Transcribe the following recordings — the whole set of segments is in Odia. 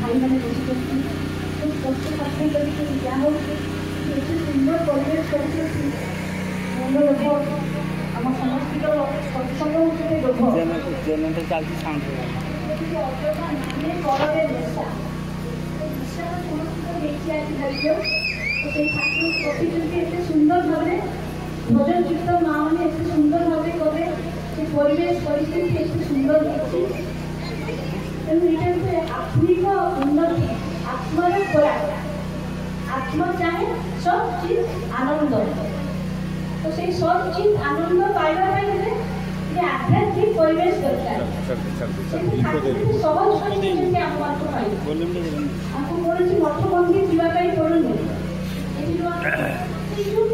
भाईମାନେ ବସିଛନ୍ତି ବହୁତ କଷ୍ଟ ପାଠ କରିକି ଯାହା ହଉ ଏତେ ସୁନ୍ଦର ପରିବେଶ କରିଛନ୍ତି ମନ ଲୋଭ ଆମ ସମସ୍ତଙ୍କର ସତ୍ସଙ୍ଗ ଉପରେ ଲୋଭ ଚାଲିଛି ସାଉଣ୍ଡ ଅଯଥା ମାନେ ବଳରେ ନିଶା ନିଶାର ସମସ୍ତଙ୍କ ହେଇଛି ଆଜି ଧୈର୍ଯ୍ୟ ସେଇ ଠାକୁରଙ୍କୁ ବସିଛନ୍ତି ଏତେ ସୁନ୍ଦର ଭାବରେ ଭଜନ କୀର୍ତ୍ତନ ମା ମାନେ ଏତେ ସୁନ୍ଦର ଭାବେ କରେ ସେ ପରିବେଶ ପରିସ୍ଥିତି ଏତେ ସୁନ୍ଦର ହେଇଛି। ତେଣୁ ଏଇଟା ଗୋଟେ ଆତ୍ମିକ ଉନ୍ନତି ଆତ୍ମାର ଖୋରାକ ଆତ୍ମା ଚାହେଁ ସବ୍ ଚିତ୍ ଆନନ୍ଦ ତ ସେଇ ସବ୍ ଚିତ୍ ଆନନ୍ଦ ପାଇବା ପାଇଁ ହେଲେ ଯେ ଆଧ୍ୟାତ୍ମିକ ପରିବେଶ ଦରକାର ସହଜ କରିଛନ୍ତି ଆମମାନଙ୍କୁ ପାଇବ ଆମକୁ କୌଣସି ମଠ ମନ୍ଦିର ଯିବା ପାଇଁ ପଡୁନି ଏଠି ଯୋଉ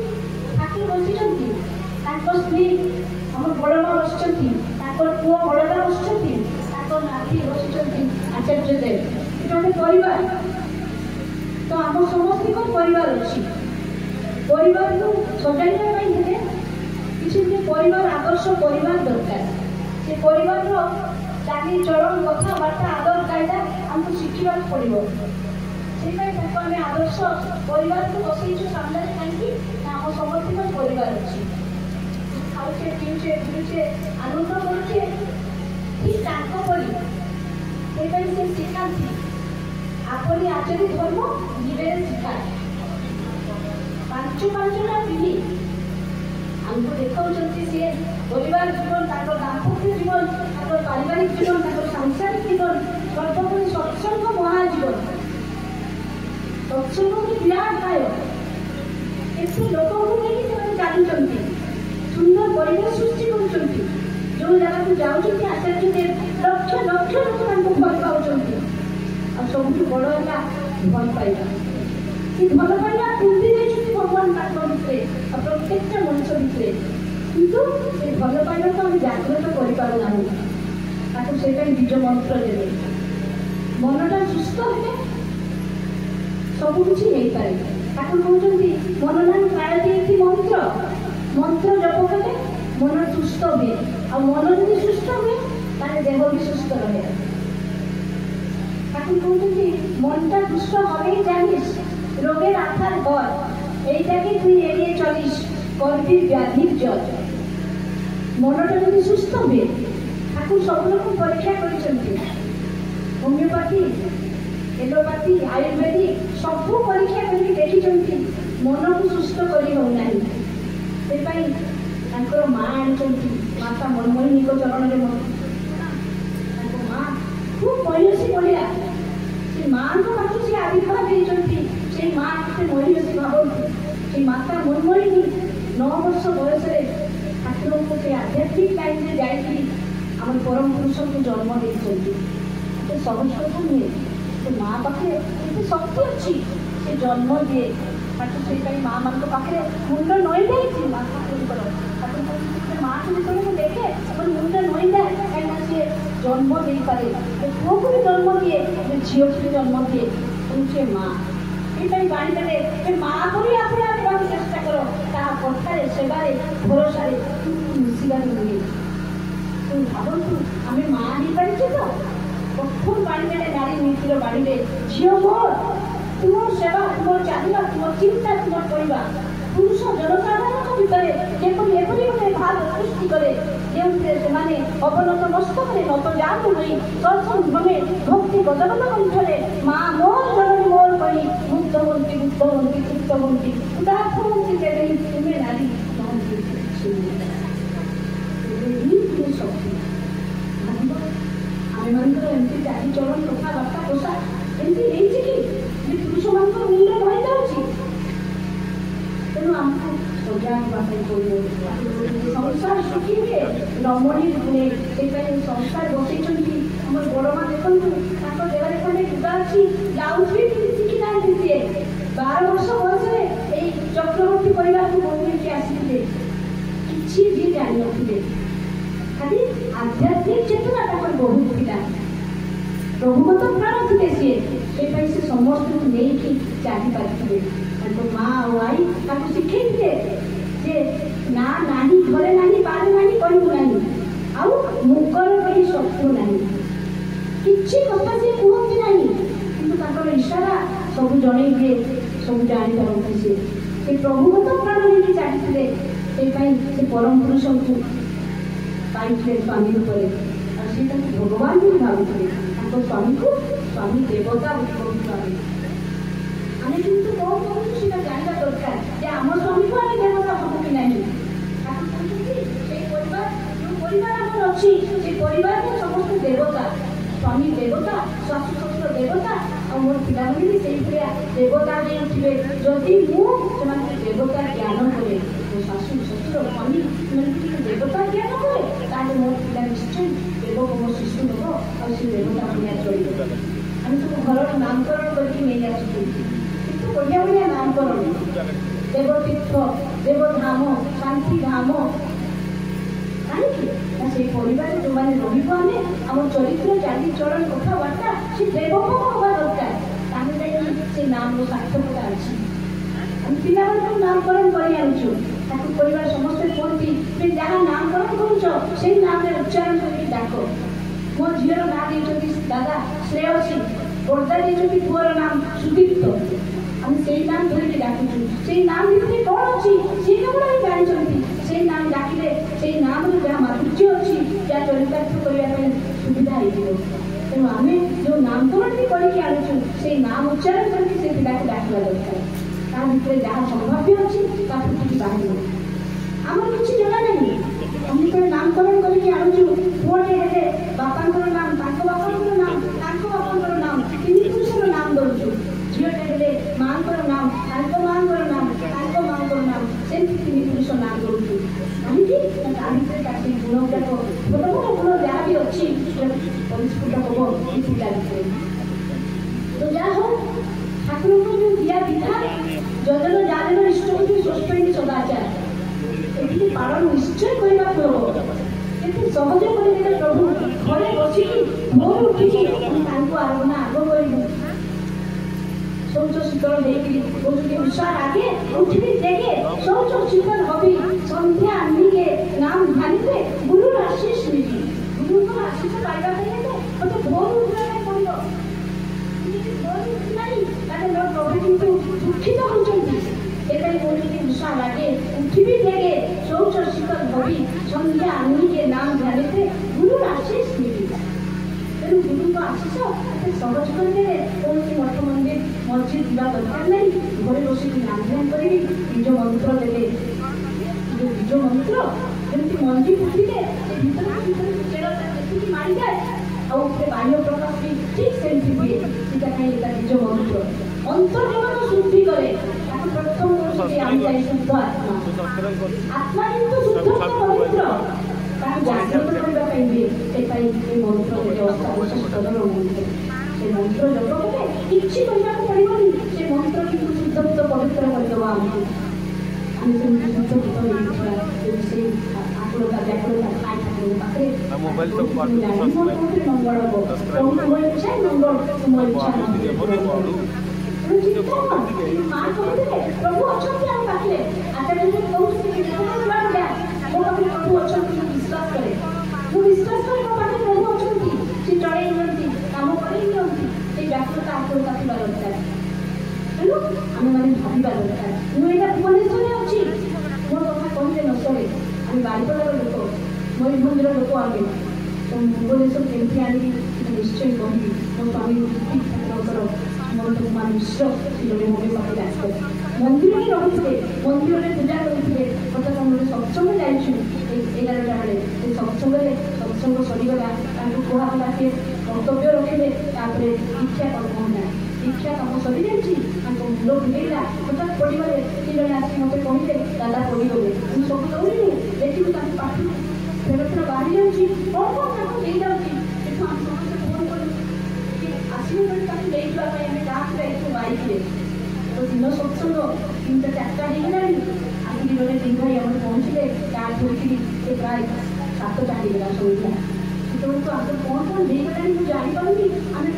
ଠାକୁର ବସିଛନ୍ତି ତାଙ୍କ ସ୍ତ୍ରୀ ଆମ ବଡ଼ ମା ବସିଛନ୍ତି ତାଙ୍କର ପୁଅ ବଡ଼ଦା ବସିଛନ୍ତି ନାତି ବସିଛନ୍ତି ଆଚାର୍ଯ୍ୟ ଦେବ ଏଟା ଗୋଟେ ପରିବାର ତ ଆମ ସମସ୍ତଙ୍କ ପରିବାର ଅଛି ପରିବାରକୁ ସଜାଡ଼ିବା ପାଇଁ ହେଲେ କିଛି ଗୋଟେ ପରିବାର ଆଦର୍ଶ ପରିବାର ଦରକାର ସେ ପରିବାରର ଚାଲିଚଳନ କଥାବାର୍ତ୍ତା ଆଦର କାୟଦା ଆମକୁ ଶିଖିବାକୁ ପଡ଼ିବ ସେଇପାଇଁ ତାକୁ ଆମେ ଆଦର୍ଶ ପରିବାରକୁ ବସେଇଛୁ ସାମ୍ନାରେ କାହିଁକି ନା ଆମ ସମସ୍ତଙ୍କ ପରିବାର ଅଛି ଖାଉଛେ ପିଉଛେ ବୁଲୁଛେ ଆନନ୍ଦ କରୁଛେ ঠিক ତାଙ୍କ ପରି ସେଇପାଇଁ ସେ ଶିଖାନ୍ତି ଆପଣି ଆଚରି ଧର୍ମ ଜୀବନରେ ଶିଖାଏ ପାଞ୍ଚଟା ପିଢ଼ି ଆମକୁ ଦେଖାଉଛନ୍ତି ସିଏ ପରିବାର ଜୀବନ ତାଙ୍କର ଦାମ୍ପତ୍ୟ ଜୀବନ ତାଙ୍କର ପାରିବାରିକ ଜୀବନ ତାଙ୍କର ସାଂସାରିକ ଜୀବନ ସର୍ବୋପରି ସତ୍ସଙ୍ଗ ମହାଜୀବନ ସତ୍ସଙ୍ଗ ବିରାଟ ପାୟ ଏତେ ଲୋକଙ୍କୁ ନେଇକି ସେମାନେ ଚାଲୁଛନ୍ତି ସୁନ୍ଦର ପରିବେଶ ସୃଷ୍ଟି କରୁଛନ୍ତି जो जगह को जाऊँ आचार्य देव लक्ष लक्ष लोक भल पाँच और सब बड़ है भल पाइबा कि भल पाइबा बुद्धि देते भगवान भितर और प्रत्येक मनुष्य भितर किंतु से भल पाइबा को आम जागृत कर से बीज मंत्र देवे मनटा सुस्थ है सबकि नहीं पाए कहते मनोनाम प्रायती मंत्र मंत्र जप कले मन सुस्थ हुए आ मन जो सुस्थ हुए देह भी सुस्थ रहे कहते मनटा दुष्ट हमें जानिस रोगे आधार कर यही तुम एड़े चलिस करबी व्याधि जज मनटा जो सुस्थ हुए ठाकुर सब लोग परीक्षा कर होमियोपैथी एलोपैथी आयुर्वेदिक सब परीक्षा कर देखी मन को सुस्थ कर माँ आनी माता मनमोहिनी चरण में माँ खूब महिषी भाया से माँ को पाठ से आविर्भाव से माँ के महिषी भावती से माता मनमोहिनी 9 वर्ष बयस ठाकुर को आध्यात्मिक लाइन में जाइए आम परम पुरुष को जन्म देते सहज कथा नुहे से माँ पाखे शक्ति अच्छी से जन्म दिए से माँ मान पाखे मुंड नई जाए माँ ठाकुर माँ को जो देखे मुंड नई जाए कहीं सी जन्म दे पारे पुओ को भी जन्म दिए झील को भी जन्म दिए से माँ ये बाणी माँ को भी अपने आप चेष्टा कर कथार सेवार भरोसा मिसबार नुहे तुम भावतु आम माँ हो पारे तो प्रथम बाणी नारी नीतिर बाणी झील मोर तुम सेवा तुम चाहवा तुम चिंता तुम कहवा पुरुष जनसाधारण भितर गोटे भाव सृष्टि करे जो अवनत मस्तक नत जातु नहीं सत्संगे भक्ति गजबन कंठे माँ मोर जननी मोर कही मुक्त हंती तृप्त हंती उदास हंती तेरे तुम्हें नारी शक्ति आम मान चालीचलन कथबार्ता पोषा एमती कि पुरुष मान मुंड रही जाऊँगी तेणु आमको संसार सुखी हुए रमणी हुए संसार बसई आम बड़ माँ देखो देवर खंडे लुगा अच्छी जाऊँगी शिखी ना सी 12 वर्ष बयस चक्रवर्ती परिवार को बंदी आसी किसी भी जानी खाली आध्यात्मिक चेतना बहुत था ପ୍ରଭୁଗତ ପ୍ରାଣ ଥିଲେ ସିଏ, ସେପାଇଁ ସେ ସମସ୍ତଙ୍କୁ ନେଇକି ଚାଲିପାରିଥିଲେ। ତାଙ୍କ ମା ଆଉ ଆଈ ତାକୁ ଶିଖେଇଥିଲେ ଯେ ନା ନାହିଁ, ଘରେ ନାହିଁ, ବାହାରେ ନାହିଁ କହିବୁ ନାହିଁ, ଆଉ ମୁଗର କେହି ଶତ୍ରୁ ନାହିଁ। କିଛି କଥା ସେ କୁହନ୍ତି ନାହିଁ, କିନ୍ତୁ ତାଙ୍କର ଇଶାରା ସବୁ ଜଣେଇ ଦିଏ, ସବୁ ଜାଣିପାରନ୍ତି। ସେ ପ୍ରଭୁଗତ ପ୍ରାଣ ନେଇକି ଚାଲିଥିଲେ, ସେପାଇଁ ସେ ପରମ ପୁରୁଷଙ୍କୁ ପାଇଥିଲେ ସ୍ୱାମୀ ରୂପରେ। ଆଉ ସେ ତାଙ୍କୁ ଭଗବାନ ବୋଲି ଭାବୁଥିଲେ, ତାଙ୍କ ସ୍ୱାମୀକୁ ସ୍ୱାମୀ ଦେବତା ବୋଲି କହୁଥିଲେ। ଆମେ କିନ୍ତୁ କଣ କରୁଛୁ ସେଟା ଜାଣିବା ଦରକାର ଯେ ଆମ ସ୍ୱାମୀକୁ ଆମେ ଦେବତା ଭାବୁ କି ନାହିଁ। ତାକୁ କହୁଛନ୍ତି ସେଇ ପରିବାର, ଯୋଉ ପରିବାର ଆମର ଅଛି ସେ ପରିବାରରେ ସମସ୍ତେ ଦେବତା। ସ୍ୱାମୀ ଦେବତା, ଶାଶୁ ଶ୍ୱଶୁର ଦେବତା, ଆଉ ମୋର ପିଲାମାନେ ବି ସେଇଭଳିଆ ଦେବତା ହେଉଥିବେ। ଯଦି ମୁଁ ସେମାନଙ୍କୁ ଦେବତା ଜ୍ଞାନ କରେ, ମୋ ଶାଶୁ ଶ୍ୱଶୁର ସ୍ୱାମୀ ସେମାନଙ୍କୁ ଟିକେ ଦେବତା ଜ୍ଞାନ କରେ, ତାହେଲେ ମୋ ପିଲା ନିଶ୍ଚୟ ଦେବକ ମୋ ଶିଶୁ ହେବ, ଆଉ ସେ ଦେବତା ଭଳିଆ ଚଳିବ। ଆମେ ସବୁ ଘରର ନାମକରଣ କରିକି ନେଇ ଆସୁଛୁ, କିନ୍ତୁ ବଢ଼ିଆ ବଢ଼ିଆ ନାମକରଣ, ଦେବତୀର୍ଥ, ଦେବଧାମ, ଶାନ୍ତିଧାମ। କାହିଁକି ନା ସେଇ ପରିବାରରେ ଯୋଉମାନେ ରହିବୁ ଆମେ, ଆମ ଚରିତ୍ର, ଚାଲିଚଳନ, କଥାବାର୍ତ୍ତା ସେ ଦେବକ ହବା ଦରକାର, ତାହେଲେ ଯାଇକି ସେ ନାମର ସାର୍ଥକତା ଅଛି। ଆମେ ପିଲାମାନଙ୍କୁ ନାମକରଣ କରି ଆଣୁଛୁ, ତାକୁ ପରିବାର ସମସ୍ତେ କୁହନ୍ତି ଯେ ଯାହା ନାମକରଣ କରୁଛ ସେଇ ନାମରେ ଉଚ୍ଚାରଣ କରିକି ଡାକ। ମୋ ଝିଅର ନାଁ ଦେଇଛନ୍ତି ଦାଦା ଶ୍ରେୟସୀ, ବର୍ଦ୍ଦା ଦେଇଛନ୍ତି ପୁଅର ନାମ ସୁଦୀପ୍ତ, ଆମେ ସେଇ ନାମ ଧରିକି ଡାକୁଛୁ। ସେଇ ନାମ ଭିତରେ କଣ ଅଛି ସେ କେବଳ ହିଁ ଜାଣିଛନ୍ତି। ସେଇ ନାମ ଡାକିଲେ ସେଇ ନାମର ଯାହା ମାଧୁର୍ଯ୍ୟ ଅଛି, ଯାହା ଚରିତାର୍ଥ କରିବା ପାଇଁ ସୁବିଧା ହେଇଯିବ। ତେଣୁ ଆମେ ଯୋଉ ନାମକରଣ ବି କରିକି ଆଣୁଛୁ ସେଇ ନାମ ଉଚ୍ଚାରଣ କରିକି ସେ ପିଲାକୁ ଡାକିବା ଦରକାର। ତା ଭିତରେ ଯାହା ସମ୍ଭାବ୍ୟ ଅଛି ତା ଫୁଟିକି ବାହାରିବ। ଆମର କିଛି ଜଣା ନାହିଁ, ଆମେ ଯେତେବେଳେ ନାମକରଣ କରିକି ଆଣୁଛୁ, ପୁଅଟେ ହେଲେ ବାପାଙ୍କର ନାମ, ତାଙ୍କ ବାପାଙ୍କର ନାମ, ତାଙ୍କ ବାପାଙ୍କର ନାମ, ତିନି ପୁରୁଷର ନାମ ଦଉଛୁ। ଝିଅଟେ ହେଲେ ମାଙ୍କର ନାମ, ତାଙ୍କ ମାଙ୍କର ନାମ, ତାଙ୍କ ମାଙ୍କର ନାମ, ସେମିତି ତିନି ପୁରୁଷ ନାମ ଦଉଛୁ। କାହିଁକି ନା ତା ଭିତରେ ତାକୁ ଗୁଣ ଯାକ, ଭଲ ଭଲ ଗୁଣ ଯାହା ବି ଅଛି ପରିସ୍ଫୁଟ ହବ ଏ ପିଲା ଭିତରେ। ତ ଯାହା ହଉ, ଠାକୁରଙ୍କ ଯୋଉ ଦିଆ ବିଧା, ଯଜନ ଜାନନ ଇଷ୍ଟପତି ଷଷ୍ଠୀ ସଦାଚାର, ଏଠି ପାଳନ ନିଶ୍ଚୟ କରିବାକୁ ହବ। କେତେ ସହଜ କରିଦେଲେ ପ୍ରଭୁ, ଘରେ ବସିକି ଭୋର ଉଠିକି ତାଙ୍କୁ ଆରାଧନା ଆଗ କରିବୁ। শৌচ শীতল দেখি বসুকে উষার আগে উঠবি জেগে শৌচ শীতল হবি সন্ধ্যা নিগে নাম ধ্যানিতে গুরুর আশিস নিবি। গুরুর আশিস পাইবা পাইলে হয়তো ভোর উঠিবা ପାଇଁ ପଡ଼ିବ। ভোর উঠি নাই তাহলে ମୋର ପ୍ରଭୁ କିନ୍ତୁ ଦୁଃଖିତ ହେଉଛନ୍ତି। ଏଥିପାଇଁ କହୁଛନ୍ତି ଉଷା ଲାଗେ ଉଠିବି ଜେগে ଶୌଚ ଶୀତଲ ହବି ସନ୍ଧ୍ୟା ନିगे ନାମ ଧ୍ୟାନିତେ ଗୁରୁର ଆଶିଷ ନିବି। ତେଣୁ ଗୁରୁଙ୍କ ଆଶିଷ ଏତେ ସହଜ କରିଦେଲେ କୌଣସି ମଠ ମନ୍ଦିର ମସଜିଦ ଯିବା ଦରକାର ନାହିଁ। ଘରେ ବସିକି ନାମ ଧ୍ୟାନ କରିବି, ନିଜ ମନ୍ତ୍ର ଦେଲେ, ନିଜ ମନ୍ତ୍ର ଯେମିତି ମଞ୍ଜି ଫୁଟିଲେ ସେ ଭିତରକୁ ଚେର ଯେତିକି ମାରିଯାଏ ଆଉ ଉପରେ ବାହ୍ୟ ପ୍ରକାଶ ବି ଠିକ୍ ସେମିତି ହୁଏ। ସେଟା ପାଇଁ ଏଟା ନିଜ ମନ୍ତ୍ର ଅନ୍ତର୍ଜୀବନ ଶୁଦ୍ଧି କରେ। ତାକୁ ପ୍ରଥମ କରୁଛି ଆମେ ଯାଇ ଶୁଦ୍ଧ ଆତ୍ମା। ଆତ୍ମା କିନ୍ତୁ ଶୁଦ୍ଧ ପବିତ୍ର, ତାକୁ ଜାଗ୍ରତ କରିବା ପାଇଁ ହୁଏ। ସେପାଇଁ ଏ ମନ୍ତ୍ର ଦେଲେ ଅଷ୍ଟାଦଶ ସ୍ତରର ମନ୍ତ୍ର। ସେ ମନ୍ତ୍ର ଜପ କଲେ କିଛି କରିବାକୁ ପଡ଼ିବନି, ସେ ମନ୍ତ୍ର କିନ୍ତୁ ଶୁଦ୍ଧ ପବିତ୍ର କରିଦେବ ଆମକୁ। ଆମେ ସେମିତି ଶୁଦ୍ଧ ହେଇଥିବା ଯଦି ସେଇ ଆକୁଳତା ବ୍ୟାକୁଳତା ଥାଏ ଠାକୁରଙ୍କ ପାଖରେ ମଙ୍ଗଳ ହବ। ପ୍ରଭୁ ତୁମ ଇଚ୍ଛା ମଙ୍ଗଳ, ତୁମ ଇଚ୍ଛା ମା କହିଥିଲେ ପ୍ରଭୁ ଅଛନ୍ତି ଆମ ପାଖରେ। ଆଚାର୍ଯ୍ୟ କହୁଛନ୍ତି ମୋ ପାଖରେ ପ୍ରଭୁ ଅଛନ୍ତି, ମୁଁ ବିଶ୍ୱାସ କରେ, ମୁଁ ବିଶ୍ୱାସ କରେ ମୋ ପାଖରେ ପ୍ରଭୁ ଅଛନ୍ତି। ସେ ଚଳେଇ ନିଅନ୍ତି, କାମ କରେଇ ନିଅନ୍ତି। ସେଇ ବ୍ୟାକୁଳତା ଆକୁଳତା ଥିବା ଦରକାର। ତେଣୁ ଆମେମାନେ ଭାବିବା ଦରକାର ମୁଁ ଏଇଟା ଭୁବନେଶ୍ୱରରେ ଅଛି, ମୋ କଥା କହିଲେ ନ ସରେ। ଆମେ ବାରିପଦାର ଲୋକ, ମୟୂରଭଞ୍ଜର ଲୋକ, ଆମେ ତ ଭୁବନେଶ୍ୱର କେମିତି ଆଣିବି ମୁଁ ନିଶ୍ଚୟ କହିବି। ମୋ ସ୍ୱାମୀ ଠାକୁରଙ୍କର ମନୋଜ କୁମାର ମିଶ୍ର ଜଣେ ହୋମିଓପାଥି ଡାକ୍ତର, ମନ୍ଦିରରେ ରହୁଥିଲେ, ମନ୍ଦିରରେ ପୂଜା କରୁଥିଲେ। ହଠାତ୍ ଆମେ ଗୋଟେ ସତ୍ସଙ୍ଗ ଯାଇଛୁ 11ଟା ବେଳେ। ସେ ସତ୍ସଙ୍ଗରେ ସତ୍ସଙ୍ଗ ସରିଗଲା, ତାଙ୍କୁ କୁହାଗଲା ସେ କର୍ତ୍ତବ୍ୟ ରଖିଲେ, ତାପରେ ଦୀକ୍ଷା କର୍ମ ହେଲା। ଦୀକ୍ଷା କାମ ସରିଯାଇଛି, ତାଙ୍କ ମୁଣ୍ଡ ବୁଲେଇଲା, ହଠାତ୍ ପଡ଼ିଗଲେ। ସେ ଜଣେ ଆସି ମୋତେ କହିଲେ ଦାଦା ପଡ଼ିଗଲେ। ଆମେ ସବୁ ଦୌଡ଼ିଲୁ, ଦେଖିଲୁ ତାଙ୍କ ପାଖରୁ ଫେର ଫେର ବାହାରି ଯାଉଛି, କ'ଣ କ'ଣ ତାଙ୍କୁ ନେଇଯାଉଛି। ସେଠୁ ଆମେ ସମସ୍ତେ ଫୋନ୍ କଲୁ ଆସିବେ ବୋଲି ତାକୁ ନେଇଯିବା ପାଇଁ। ଆମେ ଗାଁକୁ ଯାଇଛୁ ବାଇକ୍ରେ। ତ ଦିନ ସତ୍ସଙ୍ଗ 3ଟା 4ଟା ହେଇଗଲାଣି। ଆସିକି ଜଣେ ଦି ଭାଇ ଆମର ପହଞ୍ଚିଲେ, ଗାଁ ଧରିକିରି ସେ ପ୍ରାୟ 7ଟା ହେଇଗଲା ସନ୍ଧ୍ୟା। ସେତେବେଳକୁ ଆଗ କ'ଣ କ'ଣ ହେଇଗଲାଣି ମୁଁ ଜାଣିପାରୁନି। ଆମେ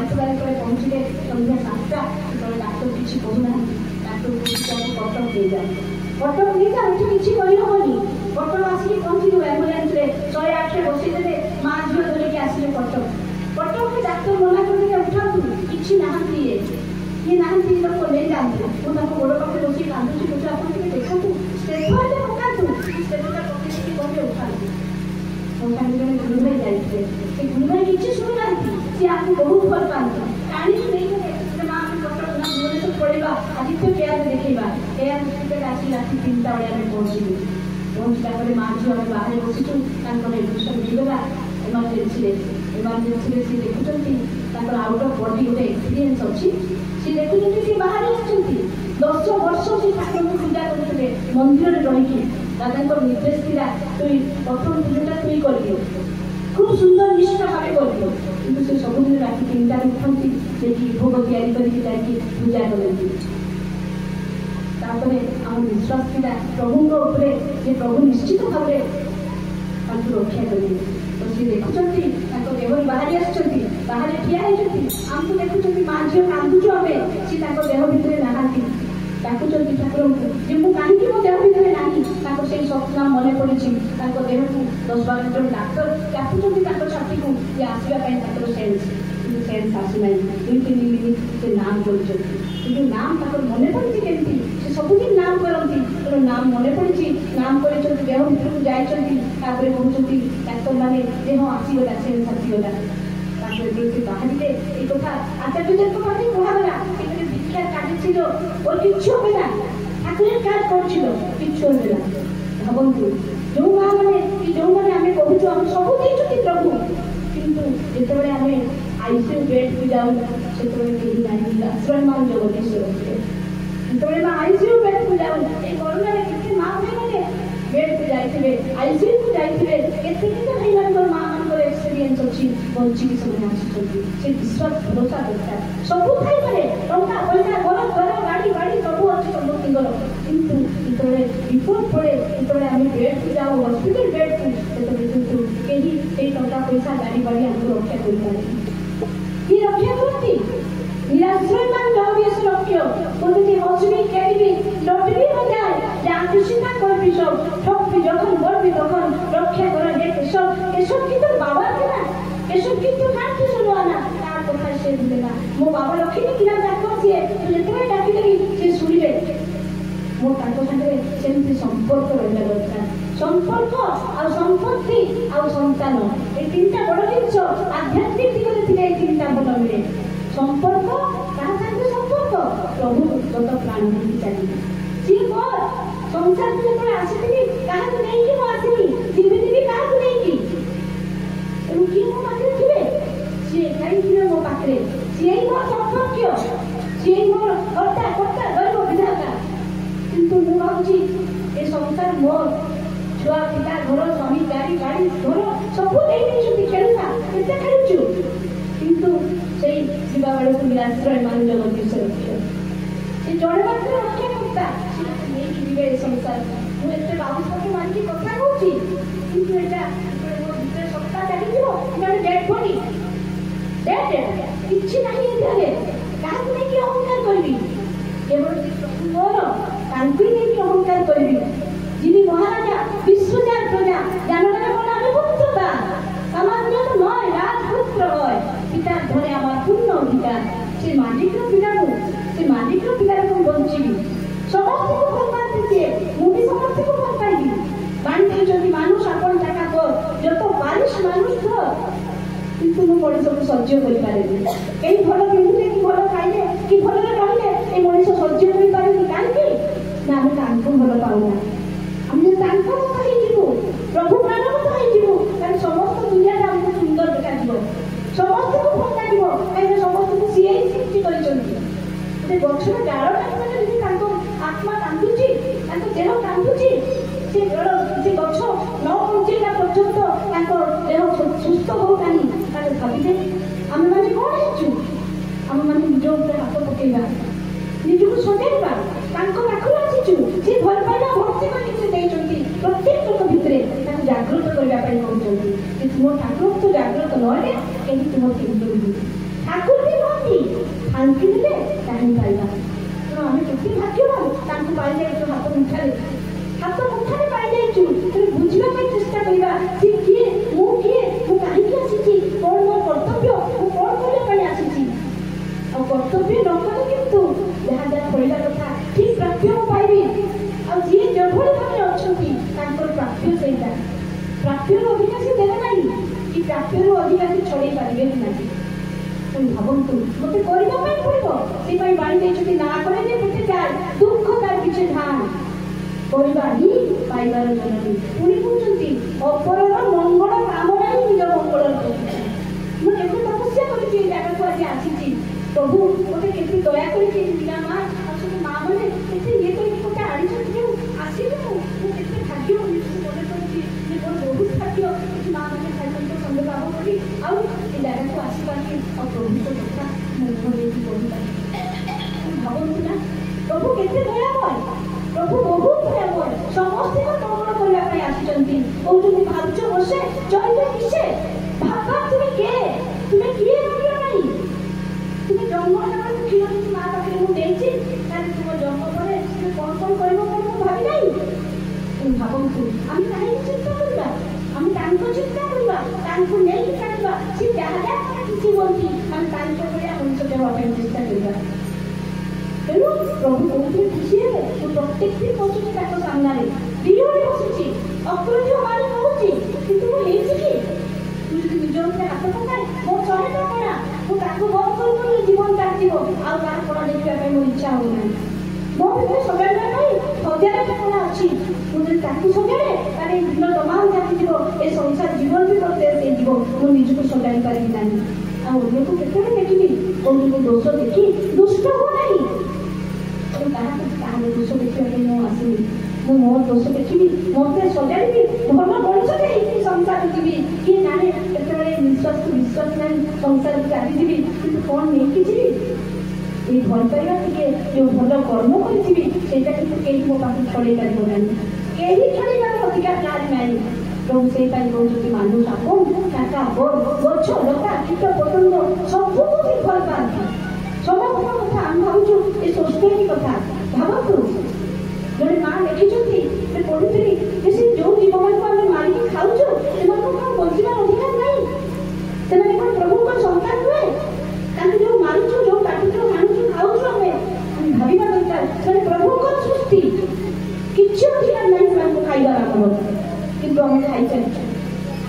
ପାଞ୍ଚଟାରେ ଯେତେବେଳେ ପହଞ୍ଚିଲେ ସନ୍ଧ୍ୟା 7ଟା ସେତେବେଳେ ଡାକ୍ତର କିଛି କହୁନାହାନ୍ତି। ଡାକ୍ତର କହୁଛନ୍ତି କଟକ ନେଇଯାଅ, କଟକ ନେଇଯାଅ, ଏଠି କିଛି କରିହବନି। କଟକ ଆସିକି ପହଞ୍ଚିଯିବ ଆମ୍ବୁଲାନ୍ସରେ 108ରେ ବସେଇଦେଲେ, ମା ଝିଅ ଧରିକି ଆସିଲେ କଟକ। କଟକରେ ଡାକ୍ତର ମନା କରିଦେଲେ ଉଠାନ୍ତୁ, କିଛି ନାହାନ୍ତି, ଇଏ ନାହାନ୍ତି, ଲୋକ ନେଇଯାଆନ୍ତୁ। ମୁଁ ତାଙ୍କ ଗୋଡ଼ ପାଖରେ ବସିକି କାନ୍ଦୁଛି, କହୁଛି ଆପଣ ଟିକେ ଦେଖନ୍ତୁ, ଷ୍ଟେଜରେ ପକାନ୍ତୁ। ଷ୍ଟେଜଟା ପକେଇକି କହିଲେ ଉଠାନ୍ତୁ। ମୋ ସାଙ୍ଗେ ଜଣେ ଗୁରୁଭାଇ ଯାଇଥିଲେ, ସେ ଗୁରୁଭାଇ କିଛି ଶୁଣୁନାହାନ୍ତି, ସିଏ ଆମକୁ ବହୁତ ଭଲ ପାଆନ୍ତି। ଆଣିକି ନେଇଗଲେ, ମା ଆମେ କଟକ ନା ଭୁବନେଶ୍ୱର ପଳେଇବା, ଆଦିତ୍ୟ କେୟାରରେ ଦେଖେଇବା। କେୟାର ହସ୍ପିଟାଲ ଆସି ରାତି 3ଟା ବେଳେ ଆମେ ପହଞ୍ଚିଲୁ। ପହଞ୍ଚିଲା ପରେ ମା ଝିଅ ଆମେ ବାହାରେ ବସିଛୁ, ତାଙ୍କର ଏଡମିସନ୍ ହେଇଗଲା ଏମର୍ଜେନ୍ସିରେ। ଏମର୍ଜେନ୍ସିରେ ସିଏ ଦେଖୁଛନ୍ତି, ତାଙ୍କର ଆଉଟ୍ ଅଫ୍ ବଡି ଗୋଟେ ଏକ୍ସପିରିଏନ୍ସ ଅଛି। ସିଏ ଦେଖୁଛନ୍ତି, ସିଏ ବାହାରେ ଆସିଛନ୍ତି। 10 ବର୍ଷ ସେ ଠାକୁରଙ୍କୁ ପୂଜା କରୁଥିଲେ ମନ୍ଦିରରେ ରହିକି। ଦାଦାଙ୍କର ନିର୍ଦ୍ଦେଶ ଥିଲା, ତୁଇ ପ୍ରଥମ ପୂଜାଟା ତୁଇ କରିଦିଅ, খুব সুন্দর নিষ্ঠা ভাবে করতো। কিন্তু সে ସବୁଦିନ ରାତି 3টাରେ ଉଠନ୍ତି, ଯାଇକି ଭୋଗ ତିଆରି କରିକି ଯାଇକି ପୂଜା କରନ୍ତି। ତାପରେ ଆମ ବିଶ୍ୱାସ ଥିଲା ପ୍ରଭୁଙ୍କ ଉପରେ ଯେ ପ୍ରଭୁ ନିଶ୍ଚିତ ଭାବରେ ତାଙ୍କୁ ରକ୍ଷା କରିବେ। ତ ସିଏ ଦେଖୁଛନ୍ତି, ତାଙ୍କ ଦେହରୁ ବାହାରି ଆସିଛନ୍ତି, ବାହାରେ ଠିଆ ହେଇଛନ୍ତି, ଆମକୁ ଦେଖୁଛନ୍ତି, ମା ଝିଅ କାନ୍ଦୁଛୁ ଆମେ, ସିଏ ତାଙ୍କ ଦେହ ଭିତରେ ନାହାନ୍ତି। ଡାକୁଛନ୍ତି ଠାକୁରଙ୍କୁ ଯେ ମୁଁ କାହିଁକି ମୋ ଦେହ ଭିତରେ ନାହିଁ। ତାଙ୍କ ସେଇ ସ୍ୱପ୍ନ ମନେ ପଡ଼ିଛି, ତାଙ୍କ ଦେହକୁ 10-12 ଜଣ ଡାକ୍ତର ଡାକୁଛନ୍ତି ତାଙ୍କ ଛାତିକୁ ଯେ ଆସିବା ପାଇଁ ତାଙ୍କର ସେନ୍ସ, କିନ୍ତୁ ସେନ୍ସ ଆସୁନାହିଁ। 2-3 ମିନିଟ୍ ସେ ନାମ କରୁଛନ୍ତି, କିନ୍ତୁ ନାମ ତାଙ୍କର ମନେ ପଡ଼ିଛି କେମିତି, ସେ ସବୁଦିନ ନାମ କରନ୍ତି, ତେଣୁ ନାମ ମନେ ପଡ଼ିଛି, ନାମ କରିଛନ୍ତି, ଦେହ ଭିତରକୁ ଯାଇଛନ୍ତି। ତାପରେ କହୁଛନ୍ତି ଡାକ୍ତରମାନେ ଦେହ ଆସିଗଲା, ସେନ୍ସ ଆସିଗଲା। ତାପରେ ଯେମିତି ବାହାରିଲେ এই কথা আচার্যদেরকে পাঠিয়ে কুহাগলা, এখানে ভিক্ষার কাজে ছিল, ওর কিচ্ছু হবে না, ঠাকুরের কাজ করছিল, কিচ্ছু হবে না। ভাবন্তু ଯେଉଁମାନେ ଆମେ କହୁଛୁ ଆମେ ସବୁ ଦେଇଛନ୍ତି ପ୍ରଭୁ, କିନ୍ତୁ ଯେତେବେଳେ ଆମେ ଆଇସିୟୁ ବେଡ୍କୁ ଯାଉ ସେତେବେଳେ କେହି ନାହିଁ। ଆଶ୍ରୟମାନ ଜଗଦୀଶ୍ୱର ଯେତେବେଳେ ଆମେ ଆଇସିୟୁ ବେଡ୍କୁ ଯାଉ, ଏ କରୋନାରେ କେତେ ମା ଭାଇମାନେ ବେଡ୍କୁ ଯାଇଥିବେ, ଆଇସିୟୁକୁ ଯାଇଥିବେ, କେତେ କେତେ ଭାଇମାନଙ୍କର ମାଆମାନଙ୍କର ଏକ୍ସପିରିଏନ୍ସ ଅଛି, ବଞ୍ଚିକି ସେମାନେ ଆସିଛନ୍ତି। ସେ ବିଶ୍ୱାସ ଭରସା ଦରକାର। ସବୁ ଥାଇପାରେ, ଟଙ୍କା ପଇସା ଘର ଦ୍ୱାର ଗାଡ଼ି ବାଡ଼ି ସବୁ ଅଛି ସମସ୍ତଙ୍କର, କିନ୍ତୁ ଯେତେବେଳେ ରିପୋର୍ଟ ପଡ଼େ, ଯେତେବେଳେ ଆମେ ବେଡ୍କୁ ଯାଉ, ହସ୍ପିଟାଲ ବେଡ୍କୁ, ସେତେବେଳେ କିନ୍ତୁ କେହି ସେଇ ଟଙ୍କା ପଇସା ଗାଡ଼ି ବାଡ଼ି ଆମକୁ ରକ୍ଷା କରିପାରେ। কি রক্ষা করতি নিরাশ্রয়মান জগদীশ রক্ষা প্রতিটি হসবি খেলবি লটবি বাজায়, যা কৃষ্ণা করবি সব ঠকবি যখন বলবি তখন রক্ষা করে হে কেশব। কেশব কি তোর বাবা না, কেশব কিন্তু কার কি শুনো না, তার কথা সে দিবে না। ମୋ ବାବା ରଖିନି କିନା ଡାକ, ସିଏ ଯେତେବେଳେ ଡାକିଦେବି ସିଏ ଶୁଣିବେ। ମୋ ତାଙ୍କ ସାଙ୍ଗରେ ସେମିତି ସମ୍ପର୍କ ରହିବା ଦରକାର। ସମ୍ପର୍କ ଆଉ ସମ୍ପତ୍ତି ଆଉ ସନ୍ତାନ, এই 3টা ବଡ଼ ଜିନିଷ ଆଧ୍ୟାତ୍ମିକ ଦିଗରେ ଥିଲେ এই 3ଟା ଭଲ ମିଳେ। ସମ୍ପର୍କ, କାହା ସାଙ୍ଗରେ ସମ୍ପର୍କ, ପ୍ରଭୁ ଯତ ପ୍ରାଣ ଦେଇକି ଚାଲିବେ। ସିଏ ମୋର ସଂସାରକୁ ଯେତେବେଳେ ଆସିଥିଲି କାହାକୁ ନେଇକି ମୁଁ ଆସିନି, ଯିବି କାହାକୁ ନେଇକି, ତେଣୁ କିଏ ମୋ ପାଖରେ ଥିବେ, ସିଏ ଏକାଇ ଥିବେ ମୋ ପାଖରେ, ସିଏ ହିଁ ମୋର ସମ୍ପର୍କୀୟ, ସିଏ ହିଁ ମୋର କର୍ତ୍ତା ଦୈବ ବିଧାତା। କିନ୍ତୁ ମୁଁ ଭାବୁଛି ଏ ସଂସାର ମୋର, ଛୁଆ ପିଲା ଘର ସ୍ୱାମୀ ଗାଡ଼ି ଘର ସବୁ ଦେଇଦେଇଛନ୍ତି, ଖେଳୁଥା କେତେ ଖେଳୁଛୁ, କିନ୍ତୁ ସେଇ ଯିବା ବେଳକୁ ନିରାଶ୍ରୟମାନ ଜଗଦୀଶ ରକ୍ଷା, ସେ ଜଣେ ମାତ୍ର ରକ୍ଷା କର୍ତ୍ତା, ସେ ନେଇକି ଯିବେ ଏ ସଂସାରକୁ। ମୁଁ ଏତେ ବାବୁସାକୁ ମାନିକି କଥା କହୁଛି, କିନ୍ତୁ ଏଇଟା ମୋ ଭିତରେ ସତ୍ତା ଚାଲିଯିବ, ଜଣେ ଡେଡ୍ ବଡି, କିଛି ନାହିଁ ଏଥିରେ। କାହାକୁ ନେଇକି ଅହଙ୍କାର କରିବି, କେବଳ ମୋର ତାଙ୍କୁ ନେଇକି ଅହଙ୍କାର କରିବି। যিনি মহারাজা বিশ্বজার প্রজা, জানলাটা বলে আমি পুত্র তার, আমার জন্য নয় রাজপুত্র হয়, পিতার ধরে আমার পূর্ণ অধিকার। সে মালিকর পিতাকে, সে মালিকর পিতাকে বঞ্চিবি, সমস্তকে ভাল পাইতে দিয়ে ମୁଁ ବି ସମସ୍ତଙ୍କୁ ଭଲ ପାଇବି। ବାଣ୍ଟି ଯଦି ମାନୁଷ ଆପଣ টাকা କର, যত পারিস মানুষ ধর, কিন্তু ମୁଁ ମଣିଷକୁ ସହ୍ୟ କରିପାରେନି। କେହି ଭଲ ପିନ୍ଧିଲେ କି ଭଲ ଖାଇଲେ କି ଭଲରେ ରହିଲେ ଏ ମଣିଷ ସହ୍ୟ କରିପାରେନି। କାହିଁକି ନା ଆମେ ତାଙ୍କୁ ଭଲ ପାଉନା, ଆମେ ତାଙ୍କ ମତ ହେଇଯିବୁ, ପ୍ରଭୁ ପ୍ରାଣ ମତ ହେଇଯିବୁ, କାରଣ ସମସ୍ତ ଦୁନିଆଟା ଆମକୁ ସୁନ୍ଦର ଦେଖାଯିବ, ସମସ୍ତଙ୍କୁ ଭଲ ଲାଗିବ, କାହିଁକିନା ସମସ୍ତଙ୍କୁ ସିଏ ହିଁ ସୃଷ୍ଟି କରିଛନ୍ତି। ଗୋଟେ ଗଛର ଡାଳଟା ଯଦି ତାଙ୍କ ଆତ୍ମା କାନ୍ଦୁଛି, ତାଙ୍କ ଦେହ କାନ୍ଦୁଛି, ସେ ଗଛ ନ ବଞ୍ଚିଲା ପର୍ଯ୍ୟନ୍ତ ତାଙ୍କ ଦେହ ସୁସ୍ଥ ହଉ ନାହିଁ, ତାହେଲେ ଭାବିଲେ ଆମେମାନେ କ'ଣ ହେଇଛୁ? ଆମେମାନେ ନିଜ ଉପରେ ହାତ ପକେଇବା, ନିଜକୁ ସଜାଇବା, ତାଙ୍କ ପାଖରୁ ଆସିଛୁ। ସେ ଭଲ ପାଇବା ଭକ୍ତି କରିକି ସେ ଦେଇଛନ୍ତି, ପ୍ରତ୍ୟେକ ଲୋକ ଭିତରେ ତାକୁ ଜାଗ୍ରତ କରିବା ପାଇଁ କହୁଛନ୍ତି। ଯେ ତୁମ ଠାକୁର ତ ଜାଗ୍ରତ ନହେଲେ କେହି ତୁମ କେମିତି ଠାକୁର ବି ପାଇବା। ତେଣୁ ଆମେ କେତେ ଭାଗ୍ୟବାନ ତାଙ୍କୁ ପାଇଯାଇଛୁ ହାତ ମୁଠାରେ ପାଇଯାଇଛୁ। ତେଣୁ ବୁଝିବା ପାଇଁ ଚେଷ୍ଟା କରିବା ସେ କିଏ, ମୁଁ କିଏ, ମୁଁ କାହିଁକି ଆସିଛି, କ'ଣ ମୋ କର୍ତ୍ତବ୍ୟ, ମୁଁ କ'ଣ କରିବା ପାଇଁ ଆସିଛି। ଆଉ କର୍ତ୍ତବ୍ୟ ନ କଲେ କିନ୍ତୁ ଯାହା ଯାହା କରିବା କଥା ଠିକ୍ ପ୍ରାପ୍ୟ ମୁଁ ପାଇବି। ଆଉ ଯିଏ ଯେଭଳି ଭାବରେ ଅଛନ୍ତି ତାଙ୍କର ପ୍ରାପ୍ୟ ସେଇଟା। ପ୍ରାପ୍ୟରୁ ଅଧିକା ସେ ଦେବେ ନାହିଁ କି ପ୍ରାପ୍ୟରୁ ଅଧିକା ସେ ଛଡ଼େଇ ପାରିବେ ନାହିଁ। ତେଣୁ ଭାବନ୍ତୁ ମୋତେ କରିବା ପାଇଁ ପଡ଼ିବ। ସେ ପାଇଁ ବାଣି ଦେଇଛନ୍ତି ନା କରେ ଯେ କେତେ ଚାଲ ଦୁଃଖ ତାର କିଛି ଧାନ କରିବା ହିଁ ପାଇବାର ଜନନୀ। ପୁଣି କହୁଛନ୍ତି ଅପରର ମଙ୍ଗଳ କାମନା ହିଁ ନିଜ ମଙ୍ଗଳ। ମୁଁ କେତେ ତପସ୍ୟା କରିଛି ଏ ଜାଗାକୁ ଆଜି ଆସିଛି। ପ୍ରଭୁ ମୋତେ କେତେ ଦୟା କରିଛି ପିଲା ମା ଅଛନ୍ତି ମା ମାନେ କେତେ ଇଏ କରିକି ମୋତେ ଆଣିଛନ୍ତି ଯେଉଁ ଆସିବି ମୁଁ କେତେ ଭାଗ୍ୟ ମନେ କରୁଛି ଯେ ମୋର ବହୁତ ଭାଗ୍ୟ କିଛି ମା ମାନେ ଖାଇଛନ୍ତି ସନ୍ଦେହ ଲାଭ କରି ଆଉ ଏ ଜାଗାକୁ ଆସିପାରି ଆଉ ପ୍ରଭୁଙ୍କ କଥା ମୁଖ ଦେଇକି କହିପାରି। ଭାବନ୍ତୁ ନା ପ୍ରଭୁ କେତେ ଦୟାମୟ, ପ୍ରଭୁ ବହୁତ ଦୟାମୟ, ସମସ୍ତଙ୍କ ମଙ୍ଗଳ କରିବା ପାଇଁ ଆସିଛନ୍ତି। କହୁଛନ୍ତି ଭାବୁଛ ବସେ ଚଳିବେ କିସେ, ଭାବା ତୁମେ କିଏ ଭାବିବ ନାହିଁ। তুমি জন্ম নেওয়ার ছিল মা পাখে ମୁଁ ଦେଇଛି ତାହେଲେ ତୁମ ଜନ୍ମ ପରେ ତୁମେ କ'ଣ କରିବ କ'ଣ ମୁଁ ଭାବି ନାହିଁ। ତେଣୁ ଭାବନ୍ତୁ ଆମେ କାହିଁକି ଚିନ୍ତା କରିବା, ଆମେ ତାଙ୍କ ଚିନ୍ତା କରିବା, ତାଙ୍କୁ ନେଇକି ଚାଲିବା। ସେ ଯାହା ଯାହା କିଛି କୁହନ୍ତି ଆମେ ତାଙ୍କ ଭଳିଆ ମଣିଷ ଦେବା ପାଇଁ ଚେଷ୍ଟା କରିବା। ତେଣୁ ପ୍ରଭୁ କୋଉଥିରେ ଖୁସି ହେବେ, ମୁଁ ପ୍ରତ୍ୟେକ ଦିନ ବସୁଛି ତାଙ୍କ ସାମ୍ନାରେ ବିରୋଧୀ ବସୁଛି ଅକୃତ୍ୟ ମାରି କହୁଛି କିନ୍ତୁ ମୁଁ ହେଇଛି କି ଯଦି ନିଜ ଉପରେ ହାତ ପକାଏ ମୋ ଶହେ ଟଙ୍କା ମୁଁ ତାକୁ ବନ୍ଦ କରିବି ଜୀବନ କାଟିବ ଆଉ ତାର କଣ ଦେଖିବା ପାଇଁ ମୋ ଇଚ୍ଛା ହଉନାହିଁ। ମୋ ଭିତରେ ସଜାଡ଼ିବା ପାଇଁ ହଜାର ଟଙ୍କା ଅଛି। ମୁଁ ଯଦି ତାକୁ ସଜାଡ଼େ ତାହେଲେ ଏ ଦିନ ତମାମ ଚାଲିଯିବ, ଏ ସଂସାର ଜୀବନ ବି ପ୍ରତ୍ୟେକ ହେଇଯିବ। ମୁଁ ନିଜକୁ ସଜାଡ଼ି ପାରିବି ନାହିଁ। ଆଉ ଅନ୍ୟକୁ କେତେବେଳେ ଦେଖିବି କୋଉଠିକୁ ଦୋଷ ଦେଖି ଦୁଷ୍ଟ ହୁଅ ନାହିଁ। କାହାକୁ କାହାର ଦୋଷ ଦେଖିବା ପାଇଁ ମୁଁ ଆସିନି। ମୁଁ ମୋ ଦୋଷ ଦେଖିବି, ମୋତେ ସଜାଡ଼ିବି, ଭଲ ମଣିଷଟେ ହେଇକି ସଂସାର ଯିବି। କିଏ ଜାଣେ କେତେବେଳେ ନିଶ୍ୱାସକୁ ବିଶ୍ୱାସ ନାହିଁ ସଂସାରକୁ ଚାଲିଯିବି, କିନ୍ତୁ କ'ଣ ନେଇକି ଯିବି ଏଇ ଭଲ ପାଇବା ଟିକେ ଯେଉଁ ଭଲ କର୍ମ କରିଥିବି ସେଇଟା କିନ୍ତୁ କେହି ମୋ ପାଖକୁ ଛଡ଼େଇ ପାରିବ ନାହିଁ। କେହି ଛଡ଼େଇବାର ଅଧିକାର କାହାରି ନାହିଁ। ପ୍ରଭୁ ସେଇ ପାଇଁ କହୁଛନ୍ତି ମାନୁ ସାପ କାକା ଗଛ ଲତା କୀଟ ପତଙ୍ଗ ସବୁକୁ ବି ଭଲ ପାଆନ୍ତି। ସମସ୍ତଙ୍କ କଥା ଆମେ ଭାବୁଛୁ ଏ ସଂସ୍କୃତି କଥା। ଭାବନ୍ତୁ ଜଣେ ମା ଦେଖିଛନ୍ତି ସେ ପଢୁଥିଲି ଯେ ସେ ଯୋଉ ଜୀବମାନଙ୍କୁ ଆମେ ମାରିକି ଖାଉଛୁ ସେମାନଙ୍କୁ କ'ଣ ବଞ୍ଚିବାର ଅଧିକାର ନାହିଁ। ସେମାନେ କ'ଣ ପ୍ରଭୁଙ୍କ ସନ୍ତାନ ନୁହେଁ? ତାଙ୍କୁ ଯୋଉ ମାରୁଛୁ, ଯୋଉ କାଟୁଛୁ, ହାଣୁଛୁ, ଖାଉଛୁ ଆମେ ଭାବିବା ଦରକାର ସେମାନେ ପ୍ରଭୁଙ୍କର ସୃଷ୍ଟି। କିଛି ଅଧିକାର ନାହିଁ ସେମାନଙ୍କୁ ଖାଇବାର ଆମର, କିନ୍ତୁ ଆମେ ଖାଇଚାଲିଛୁ।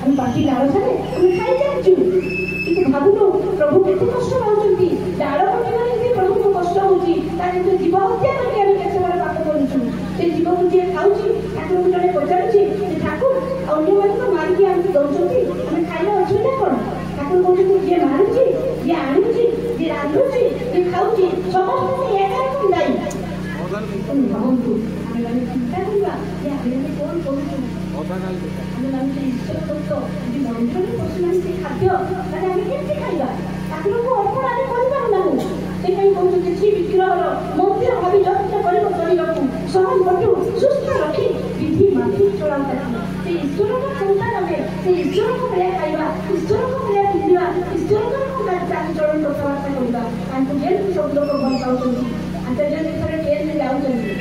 ଆମେ ପାଟି ଲାଳସାରେ ଆମେ ଖାଇଚାଲିଛୁ, କିନ୍ତୁ ଭାବୁନୁ ପ୍ରଭୁ କେତେ କଷ୍ଟ ପାଉଛନ୍ତି। ଡାଳ କଟିବାରେ ଯଦି ପ୍ରଭୁଙ୍କୁ କଷ୍ଟ ହଉଛି ତାହେଲେ ଯୋଉ ଜୀବ ହତ୍ୟା କରିକି ଆମେ କେତେ ବଡ଼ ପାପ କରୁଛୁ। ସେ ଜୀବକୁ ଯିଏ ଖାଉଛି ଠାକୁରଙ୍କୁ ଜଣେ ପଚାରୁଛି ଯେ ଠାକୁର ଆଉ ଅନ୍ୟମାନଙ୍କୁ ମାରିକି ଆମକୁ ଦଉଛନ୍ତି ଆମେ ଖାଇବା ଅସୁବିଧା କ'ଣ? ଠାକୁର କହୁଛନ୍ତି ଯିଏ ମାରୁଛି, ଯିଏ ଆଣୁଛି, ଯିଏ ରାନ୍ଧୁଛି, ଯିଏ ଖାଉଛି ସମସ୍ତଙ୍କୁ ଏକା କ'ଣ ଦାୟୀ। ଭାବନ୍ତୁ ଆମେ ମାନେ ଚିନ୍ତା କରିବା ଯେ ଆମେ କ'ଣ କରୁଛୁ। ଆମେ ଭାବୁଛେ ଈଶ୍ୱର ଦତ୍ତ ଯଦି ମନ୍ଦିରରେ ପଶୁନାହାନ୍ତି ସେ ଖାଦ୍ୟ ତାହେଲେ ଆମେ କେମିତି ଖାଇବା? ଠାକୁରଙ୍କୁ ଅର୍ପଣ ଆମେ କରିପାରୁନାହୁଁ। ସେଥିପାଇଁ କହୁଛନ୍ତି ଶ୍ରୀ ବିଗ୍ରହର ମନ୍ଦିର ଭାବି ଯତ୍ନ କରିବ କରିବାକୁ ସହଜପଟୁ ସୁସ୍ଥ ରଖି ବିଧି ମାତି ଚଳାଉ ତାକୁ। ସେ ଈଶ୍ୱରଙ୍କ ସନ୍ତାନ ଆମେ, ସେ ଈଶ୍ୱରଙ୍କ ଭଳିଆ ଖାଇବା, ଈଶ୍ୱରଙ୍କ ଭଳିଆ ପିନ୍ଧିବା, ଈଶ୍ୱରଙ୍କ ଚାଲିଚଳନ କଥାବାର୍ତ୍ତା କରିବା। ତାଙ୍କୁ ଯେମିତି ସବୁ ଲୋକ ଭଲ ପାଉଛନ୍ତି। ଆଚାର୍ଯ୍ୟ ଥରେ ଟ୍ରେନରେ ଯାଉଛନ୍ତି,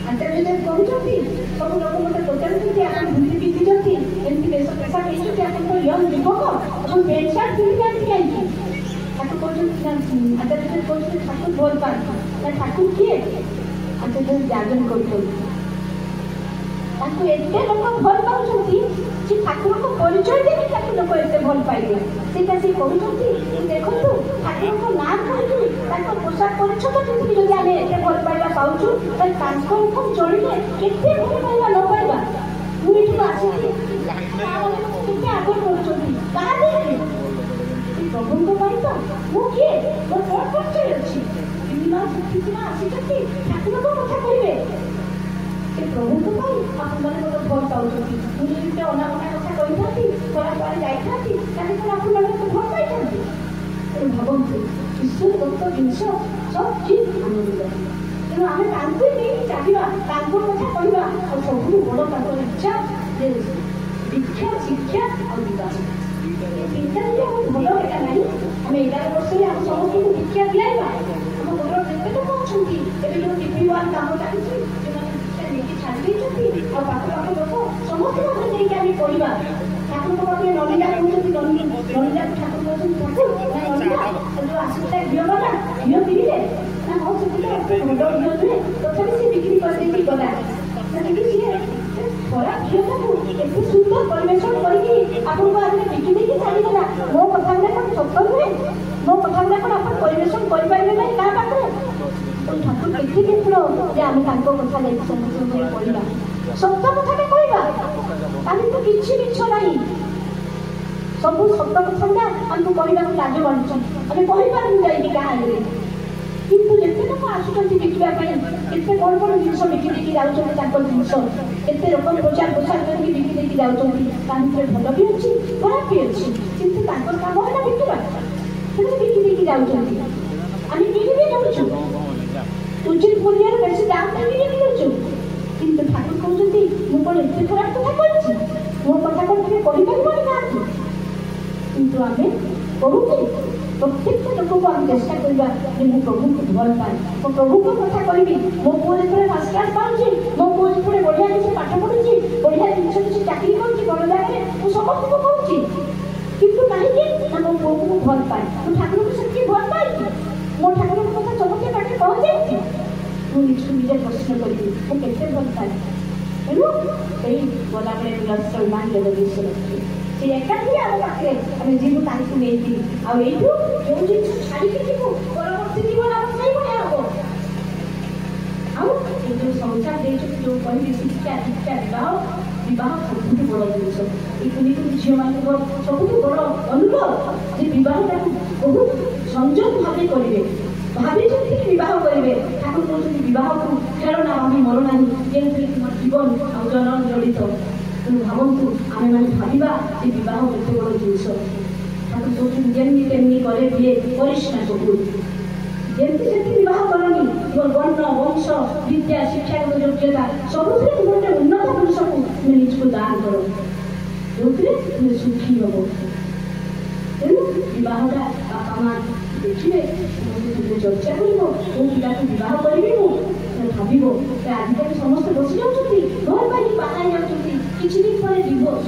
ଆଚାର୍ଯ୍ୟ କହୁଛନ୍ତି ସବୁ ଲୋକ ମୋତେ ପଚାରୁଛନ୍ତି ଆପଣ ଧୁତି ପିନ୍ଧିଛନ୍ତି ଏମିତି ବେଶ ପୋଷାକ ହେଇଛନ୍ତି, ଆପଣଙ୍କ ୟଙ୍ଗ ଯୁବକ ଆପଣ ପ୍ୟାଣ୍ଟ ସାର୍ଟ ପିନ୍ଧିନାହାନ୍ତି କାହିଁକି? ତାକୁ କହୁଛନ୍ତି ଆଚାର୍ଯ୍ୟ କହୁଛନ୍ତି ଠାକୁର ଭଲ ପାଆନ୍ତି। ନା ଠାକୁର କିଏ? ଆଚାର୍ଯ୍ୟ ଯାଜନ କରୁଛନ୍ତି। ତାକୁ ଏତେ ଲୋକ ଭଲ ପାଉଛନ୍ତି ସେ ଠାକୁରଙ୍କ ପରିଚୟ ଦେଇ ତାକୁ ଲୋକ ଏତେ ଭଲ ପାଇଲେ। ସେଇଟା ସେ କହୁଛନ୍ତି ଦେଖନ୍ତୁ ଠାକୁରଙ୍କ ନାଁ କହିକି ତାଙ୍କ ପୋଷାକ ପରିଚ୍ଛଦ ଯେତିକି ଯଦି ଆମେ ଏତେ ଭଲ ପାଇବା ପାଉଛୁ ତାହେଲେ ତାଙ୍କ ଉପରେ ଚଳିଲେ କେତେ ଭଲ ପାଇବା ନ ପାଇବା। ମୁଁ ଏଠିକୁ ଆସିଛି କେତେ ଆଗରୁ କରୁଛନ୍ତି କାହା ଦେଇକି ପ୍ରଭୁଙ୍କ ପାଇଁ ତ। ମୁଁ କିଏ, ମୋର କ'ଣ ପରିଚୟ ଅଛି? ତିନିମା ଶିଖିକିନା ଆସିଛନ୍ତି ଠାକୁରଙ୍କ କଥା କହିବେ ସେ ପ୍ରଭୁଙ୍କ ପାଇଁ। ଆପଣମାନେ ମୋତେ ଭଲ ପାଉଛନ୍ତି। ମୁଁ ଯଦି ଗୋଟେ ଅନାବନା କଥା କହିଥାନ୍ତି ଖରାପ କୁଆଡ଼େ ଯାଇଥାନ୍ତି ତାହେଲେ କ'ଣ ଆପଣମାନେ ମୋତେ ଭଲ ପାଇଥାନ୍ତି? ତେଣୁ ଭାବନ୍ତୁ ଈଶ୍ୱର ଦତ୍ତ ଜିନିଷ ସବୁ ଠିକ୍ ଆନନ୍ଦ। ତେଣୁ ଆମେ ତାଙ୍କୁ ନେଇକି ଚାଲିବା, ତାଙ୍କ କଥା କହିବା। ଆଉ ସବୁଠୁ ବଡ଼ ତାଙ୍କର ଇଚ୍ଛା ଯେ ଦୀକ୍ଷା ଶିକ୍ଷା ଆଉ ବିବାହ। ତିନିଟା ଯଦି ଆମ ଭଲ ଏଇଟା ନାହିଁ ଆମେ 11 ବର୍ଷରେ ଆମ ସମସ୍ତଙ୍କୁ ଦୀକ୍ଷା ଦିଆଇବା। ଆମ ଘର ଯେତେ ବର୍ତ୍ତମାନ କାମ ଚାଲିଛି, ସେମାନେ ନେଇକି ଛାଡ଼ି ଦେଇଛନ୍ତି। ଆଉ ପାଖ ପାଖ ଲୋକ ସମସ୍ତେ ମଧ୍ୟ ଯାଇକି ଆମେ କହିବା ଠାକୁରଙ୍କ ପାଖରେ ନନିଟା କହୁଛନ୍ତି, ନନିଟା ଠାକୁର କହୁଛନ୍ତି ଠାକୁର ନା ନନିଟା ଯୋଉ ଆସିଥିଲା ଘିଅ ବାଲା ଘିଅ କିଣିଲେ ନା ହଁ ସେଠି ଘିଅ ନୁହେଁ, ତଥାପି ସେ ବିକ୍ରି କରିଦେଇକି ଗଲା। ସିଏ ଖରାପ ଝିଅଟାକୁ ଏତେ ସୁନ୍ଦର ପରିବେଷଣ କରିକି ଆପଣଙ୍କ ଆଗରେ ବିକି ଦେଇକି ଛାଡ଼ିଗଲା। ମୋ କଥା ଗୁଡ଼ା କ'ଣ ସତ ନୁହେଁ? ମୋ କଥା ଗୁଡ଼ା କ'ଣ ଆପଣ ପରିବେଷଣ କରିପାରିବେ ନାହିଁ କାହା ପାଖରେ? ଠାକୁର କେତେ କ୍ଷେତ୍ର ଯେ ଆମେ ତାଙ୍କ କଥା ଯାଇକି ସମସ୍ତଙ୍କୁ କହିବା, ସତ କଥାଟା କହିବା, ତାହେଲେ ତ କିଛି ମିଛ ନାହିଁ। ସବୁ ସତ କଥାଟା ଆମକୁ କହିବାକୁ ଲାଜ ମାଡୁଛି, ଆମେ କହିପାରୁନୁ ଯାଇକି କାହା ଆଗରେ। କିନ୍ତୁ ଯେତେ ଲୋକ ଆସୁଛନ୍ତି ବିକିବା ପାଇଁ, କେତେ କ'ଣ କ'ଣ ଜିନିଷ ବିକି ଦେଇକି ଯାଉଛନ୍ତି, ତାଙ୍କ ଜିନିଷ କେତେ ରକମ ପ୍ରଚାର ପ୍ରସାର କରିକି ବିକି ଦେଇକି ଯାଉଛନ୍ତି। ତା ଭିତରେ ଭଲ ବି ଅଛି, ଖରାପ ବି ଅଛି, କିନ୍ତୁ ତାଙ୍କର କାମ ହେଲା ବିକିବା, ସେମାନେ ବିକି ଦେଇକି ଯାଉଛନ୍ତି। ଆମେ କିଣି ବି ଯାଉଛୁ, ଉଚିତ ମୂଲ୍ୟରେ ବେଶୀ ଦାମ ଦେଇକି ବିକି ଦେଉଛୁ। କିନ୍ତୁ ଠାକୁର କହୁଛନ୍ତି ମୁଁ କ'ଣ ଏତେ ଖରାପ କଥା କହିଛି? ମୋ କଥା କ'ଣ ଟିକେ କହିପାରିବନି କାହାକୁ? କିନ୍ତୁ ଆମେ କହୁଛୁ ପ୍ରତ୍ୟେକ ଲୋକଙ୍କୁ ଆମେ ଚେଷ୍ଟା କରିବା ଯେ ମୁଁ ପ୍ରଭୁଙ୍କୁ ଭଲ ପାଏ, ମୋ ପ୍ରଭୁଙ୍କ କଥା କହିବି। ମୋ ପୁଅ ଯେତେବେଳେ ଫାର୍ଷ୍ଟ କ୍ଲାସ୍ ପାଉଛି, ମୋ ପୁଅ ଯେତେବେଳେ ବଢ଼ିଆ କିଛି ପାଠ ପଢୁଛି, ବଢ଼ିଆ ଜିନିଷ କିଛି ଚାକିରି କରୁଛି ବଡ଼ ଜାଗାରେ, ମୁଁ ସମସ୍ତଙ୍କୁ କହୁଛି। କିନ୍ତୁ କାହିଁକି ନା ମୋ ପୁଅକୁ ମୁଁ ଭଲ ପାଏ। ମୁଁ ଠାକୁରଙ୍କୁ ସେତିକି ଭଲ ପାଇଛି, ମୋ ଠାକୁରଙ୍କ କଥା ସମସ୍ତେ ପାଖରେ ପହଞ୍ଚାଇଛି। ମୁଁ ନିଜକୁ ନିଜେ ପ୍ରଶ୍ନ କରିବି ମୁଁ କେତେ ଭଲ ପାଏ। ତେଣୁ ସେଇ ଗଲାବେଳେ ସମ୍ମାନ ଦେବ ବିଷୟ ସେ ଏକାଠି ଆମ ପାଖରେ ଆମେ ଯିବୁ ତାଙ୍କୁ ନେଇକି। ଆଉ ଏଇଠୁ ଯୋଉ ଜିନିଷ ଛାଡ଼ିକି ଯିବୁ ପରବର୍ତ୍ତୀ ଜୀବନ ଆମ ସେଇଭଳିଆ ହବ। ଆଉ ଏ ଯୋଉ ସଂସାର ଦେଇଛନ୍ତି, ଯୋଉ କହିବି ଶିକ୍ଷା ଦୀକ୍ଷା ବିବାହ ସବୁଠୁ ବଡ଼ ଜିନିଷ। ଏଇ କୁନି କୁନି ଝିଅମାନଙ୍କ ସବୁଠୁ ବଡ଼ ଅନୁଭବ ଯେ ବିବାହଟାକୁ ବହୁତ ସଂଯମ ଭାବେ କରିବେ, ଭାବିଛନ୍ତି ବିବାହ କରିବେ। ଠାକୁର କହୁଛନ୍ତି ବିବାହକୁ ଖେଳନା ଭାବି ମର ନାହିଁ, ଯେଉଁଥିରେ ତୁମ ଜୀବନ ଆଉ ଜନ ଜଡ଼ିତ। ତେଣୁ ଭାବନ୍ତୁ ଆମେମାନେ ଭାବିବା ଯେ ବିବାହ କେତେ ବଡ଼ ଜିନିଷ। ଠାକୁର କହୁଛନ୍ତି ଯେମିତି ତେମନି କରେ ବିଏ କରିସ୍ ନା ସବୁ, ଯେମିତି ସେମିତି ବିବାହ କରନି। ତୁମର ବର୍ଣ୍ଣ ବଂଶ ବିଦ୍ୟା ଶିକ୍ଷାଗତ ଯୋଗ୍ୟତା ସବୁଥିରେ ତୁମ ଗୋଟେ ଉନ୍ନତ ପୁରୁଷକୁ ତୁମେ ନିଜକୁ ଦାନ କର, ଯେଉଁଥିରେ ତୁମେ ସୁଖୀ ହବ। ତେଣୁ ବିବାହଟା ବାପା ମା ଦେଖିବେ, ଚର୍ଚ୍ଚା କରିବ, କୋଉ ପିଲାକୁ ବିବାହ କରିବି ମୁଁ ଭାବିବ। ଆଜିକାଲି ସମସ୍ତେ ବସି ଯାଉଛନ୍ତି, ଭଲ ପାଇକି ବାହା ଯାଉଛନ୍ତି, କିଛି ଦିନ ପରେ ଡିଭୋର୍ସ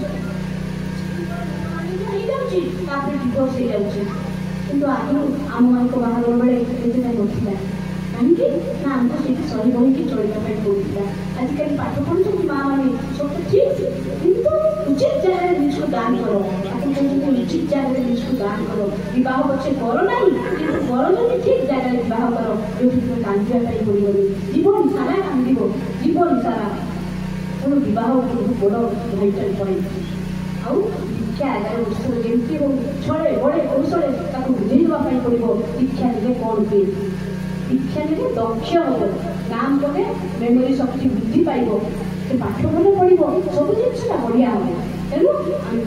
ହେଇଯାଉଛି, ତାପରେ ଡିଭୋର୍ସ ହେଇଯାଉଛି। କିନ୍ତୁ ଆଗରୁ ଆମମାନଙ୍କ ବାହାଘର ବେଳେ ଏତେଟା ନଥିଲା। କାହିଁକି ନା ଆମକୁ ସେଇଠି ସହି ରହିକି ଚଳିବା ପାଇଁ ପଡ଼ୁଥିଲା। ଆଜିକାଲି ପାଠ ପଢ଼ୁଛନ୍ତି ମା ମାନେ ସବୁ ଠିକ୍, କିନ୍ତୁ ଉଚିତ ଜାଗାରେ ନିଜକୁ ଦାନ କର। ଆପଣ କହୁଛନ୍ତି ଉଚିତ ଜାଗାରେ ନିଜକୁ ଦାନ କର। ବିବାହ ପଛେ କର ନାହିଁ, କିନ୍ତୁ କର ଯଦି ଠିକ୍ ଜାଗାରେ ବିବାହ କର, ଯୋଉଠି ତୁମେ କାନ୍ଦିବା ପାଇଁ ପଡ଼ିବନି, ଜୀବନ ସାରା କାନ୍ଦିବ, ଜୀବନ ସାରା। ତେଣୁ ବିବାହ ବହୁତ ବଡ଼ ଭାଇଟାଲ ପଏଣ୍ଟ। ଆଉ ଶିକ୍ଷା 11 ବର୍ଷରେ ଯେମିତି ହଉ ଛଳେ ବଳେ କୌଶଳେ ତାକୁ ବୁଝେଇ ଦେବା ପାଇଁ ପଡ଼ିବ। ଶିକ୍ଷା ନେଲେ କ'ଣ ହୁଏ? ଶିକ୍ଷା ନେଲେ ଦକ୍ଷ ହେବ, ନାମ କଲେ ମେମୋରି ଶକ୍ତି ବୃଦ୍ଧି ପାଇବ, ସେ ପାଠ ଭଲ ପଢ଼ିବ, ସବୁ ଜିନିଷଟା ବଢ଼ିଆ ହେବ। ତେଣୁ ଆମେ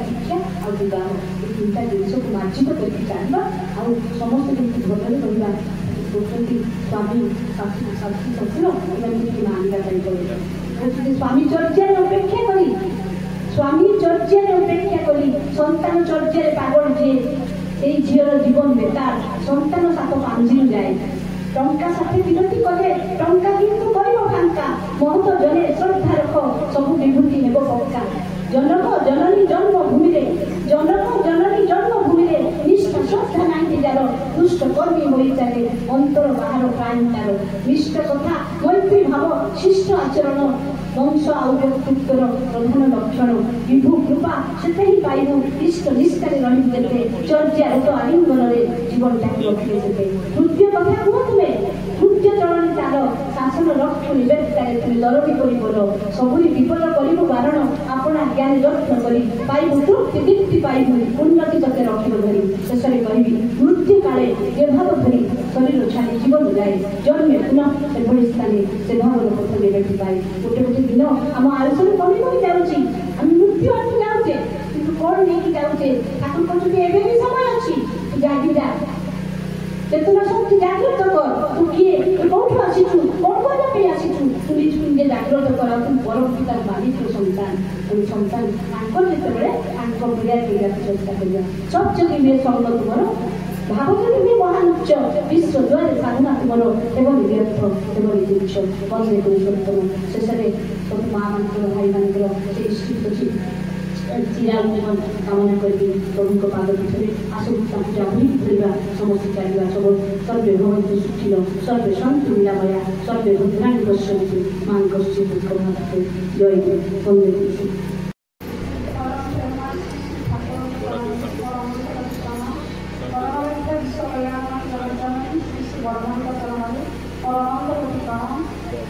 ଶିକ୍ଷା ଆଉ ବିବାହ ଏ ତିନିଟା ଜିନିଷକୁ ମାର୍ଜିତ କରିକି ଚାଲିବା। ଆଉ ସମସ୍ତେ ଯେମିତି ଭଲରେ ରହିବା। କହୁଛନ୍ତି ସ୍ୱାମୀ ଶାଶୁ ଶ୍ୱଶୁର ଏମାନେ ଟିକେ ମାନିବା ପାଇଁ ପଡ଼ିବ। ସ୍ୱାମୀ ଚର୍ଯ୍ୟାରେ ଅପେକ୍ଷା କରି, ସ୍ୱାମୀ ଚର୍ଯ୍ୟାରେ ଅପେକ୍ଷା କରି ସନ୍ତାନ ଚର୍ଯ୍ୟାରେ ପାଗଳ ଯିଏ, ସେଇ ଝିଅର ଜୀବନ ବେକାର। ସନ୍ତାନ ସାପ ପାଞ୍ଜିରୁ ଯାଏ। ଟଙ୍କା ସାଥେ ବିରତି କଲେ ଟଙ୍କା କିନ୍ତୁ କରିବ ଫାଙ୍କା। ମହତ ଜନେ ଶ୍ରଦ୍ଧା ରଖ ସବୁ ବିଭୂତି ହେବ ପକ୍କା। ଜନକ ଜନନୀ ଜନ୍ମଭୂମିରେ, ଜନକ ଜନନୀ ଜନ୍ମଭୂମିରେ ନିଷ୍ଠ ଶ୍ରଦ୍ଧା ନାହିଁ ଯାର, ଦୁଷ୍ଟ କର୍ମୀ ହୋଇ ଚାଲେ ଅନ୍ତର ବାହାର ପ୍ରାଣ ତାର। ନିଷ୍ଠ କଥା ମୈତ୍ରୀ ଭାବ ଶିଷ୍ଟ ଆଚରଣ, ବଂଶ ଆଉ ବ୍ୟକ୍ତିତ୍ୱର ପ୍ରଧାନ ଲକ୍ଷଣ। ବିଭୁ କୃପା ସେତେ ହିଁ ପାଇବୁ, ଇଷ୍ଟ ନିଷ୍ଠାରେ ରହିବୁ ଯେତେ, ଚର୍ଯ୍ୟାରତ ଆଲିଙ୍ଗନରେ ଜୀବନଟାକୁ ରଖିଲେ ସେତେ। ହୃଦୟ କଥା କୁହ ତୁମେ, ହୃଦୟ ଚଳଣି ଚାଲ, ଶାସନ ରକ୍ଷ ନିବେଦିତାରେ ତୁମେ ଦରବି କରି ବୋଲ। ସବୁରି ବିପଦ କରିବୁ ବାରଣ, ଆପଣା ଜ୍ଞାନ ଯତ୍ନ କରି ପାଇବୁ ତୃପ୍ତି ଦୀପ୍ତି ପାଇବୁ, ଉନ୍ନତି ତତେ ରଖିବ ଧରି। ଶେଷରେ କହିବି ମୃତ୍ୟୁ କାଳେ ଦେଭାବ ଧରି ଶରୀର ଛାଡ଼ି ଜୀବନ ଯାଏ, ଜନ୍ମେ ପୁନଃ ସେଭଳି ସ୍ଥାନେ ସେ ଭାବର ପଥ ନେବାକୁ ପାଏ। ଗୋଟେ ଗୋଟେ ଦିନ ଆମ ଆୟୁଷରେ କମି କମି ଯାଉଛି, ଆମେ ମୃତ୍ୟୁ ଆଡ଼କୁ ଯାଉଛେ, କିନ୍ତୁ କ'ଣ ନେଇକି ଯାଉଛେ? ଠାକୁର କହୁଛନ୍ତି ଏବେ ବି ସମୟ ଅଛି, ତୁ ଜାଗିଯା, ଚେତନା ଶକ୍ତି ଜାଗ୍ରତ କର। ତୁ କିଏ, ତୁ କୋଉଠୁ ଆସିଛୁ, କ'ଣ କରିବା ପାଇଁ ଆସିଛୁ, ତୁ ନିଜକୁ ନିଜେ ଜାଗ୍ରତ କର। ତୁ ପରମ ପିତାର ମାଲିକ ସନ୍ତାନ। ତେଣୁ ସନ୍ତାନ ତାଙ୍କର ଯେତେବେଳେ ତାଙ୍କ ଭଳିଆ କରିବାକୁ ଚେଷ୍ଟା କରିବା। ସବ୍ ଯଦି ସଙ୍ଗ ତୁମର ଭାବନ୍ତି ମହାନ ଉଚ୍ଚ ବିଶ୍ୱ ଦ୍ୱାରେ ସାଧନା ତୁମର ଏଭଳି ବ୍ୟର୍ଥ ଏଭଳି ଜିନିଷ ବନ୍ଦେ କରି ସତ୍ୟମ ଶେଷରେ ସବୁ ମାଆମାନଙ୍କର ଭାଇମାନଙ୍କର ସେ ଇଷ୍ଟି ଚିରାଜୀବନ କାମନା କରିକି ପ୍ରଭୁଙ୍କ ପାଦ ପୀଠରେ ଆସୁ ତାଙ୍କୁ ଆହୁରି କରିବା ସମସ୍ତେ ଚାଲିବା ସବୁ ସର୍ବେ ଭବନ୍ତୁ ସୁଖିଲ ସର୍ବେ ସନ୍ତୁ ଲୀଳାମୟା ସର୍ବେ ଭଦ୍ରାଣୀ ପଶ୍ୟନ୍ତୁ ମାଙ୍କ ଶ୍ରୀ ଦୁଃଖନାଥକୁ ଜୟ ବନ୍ଦେ କରୁଛୁ।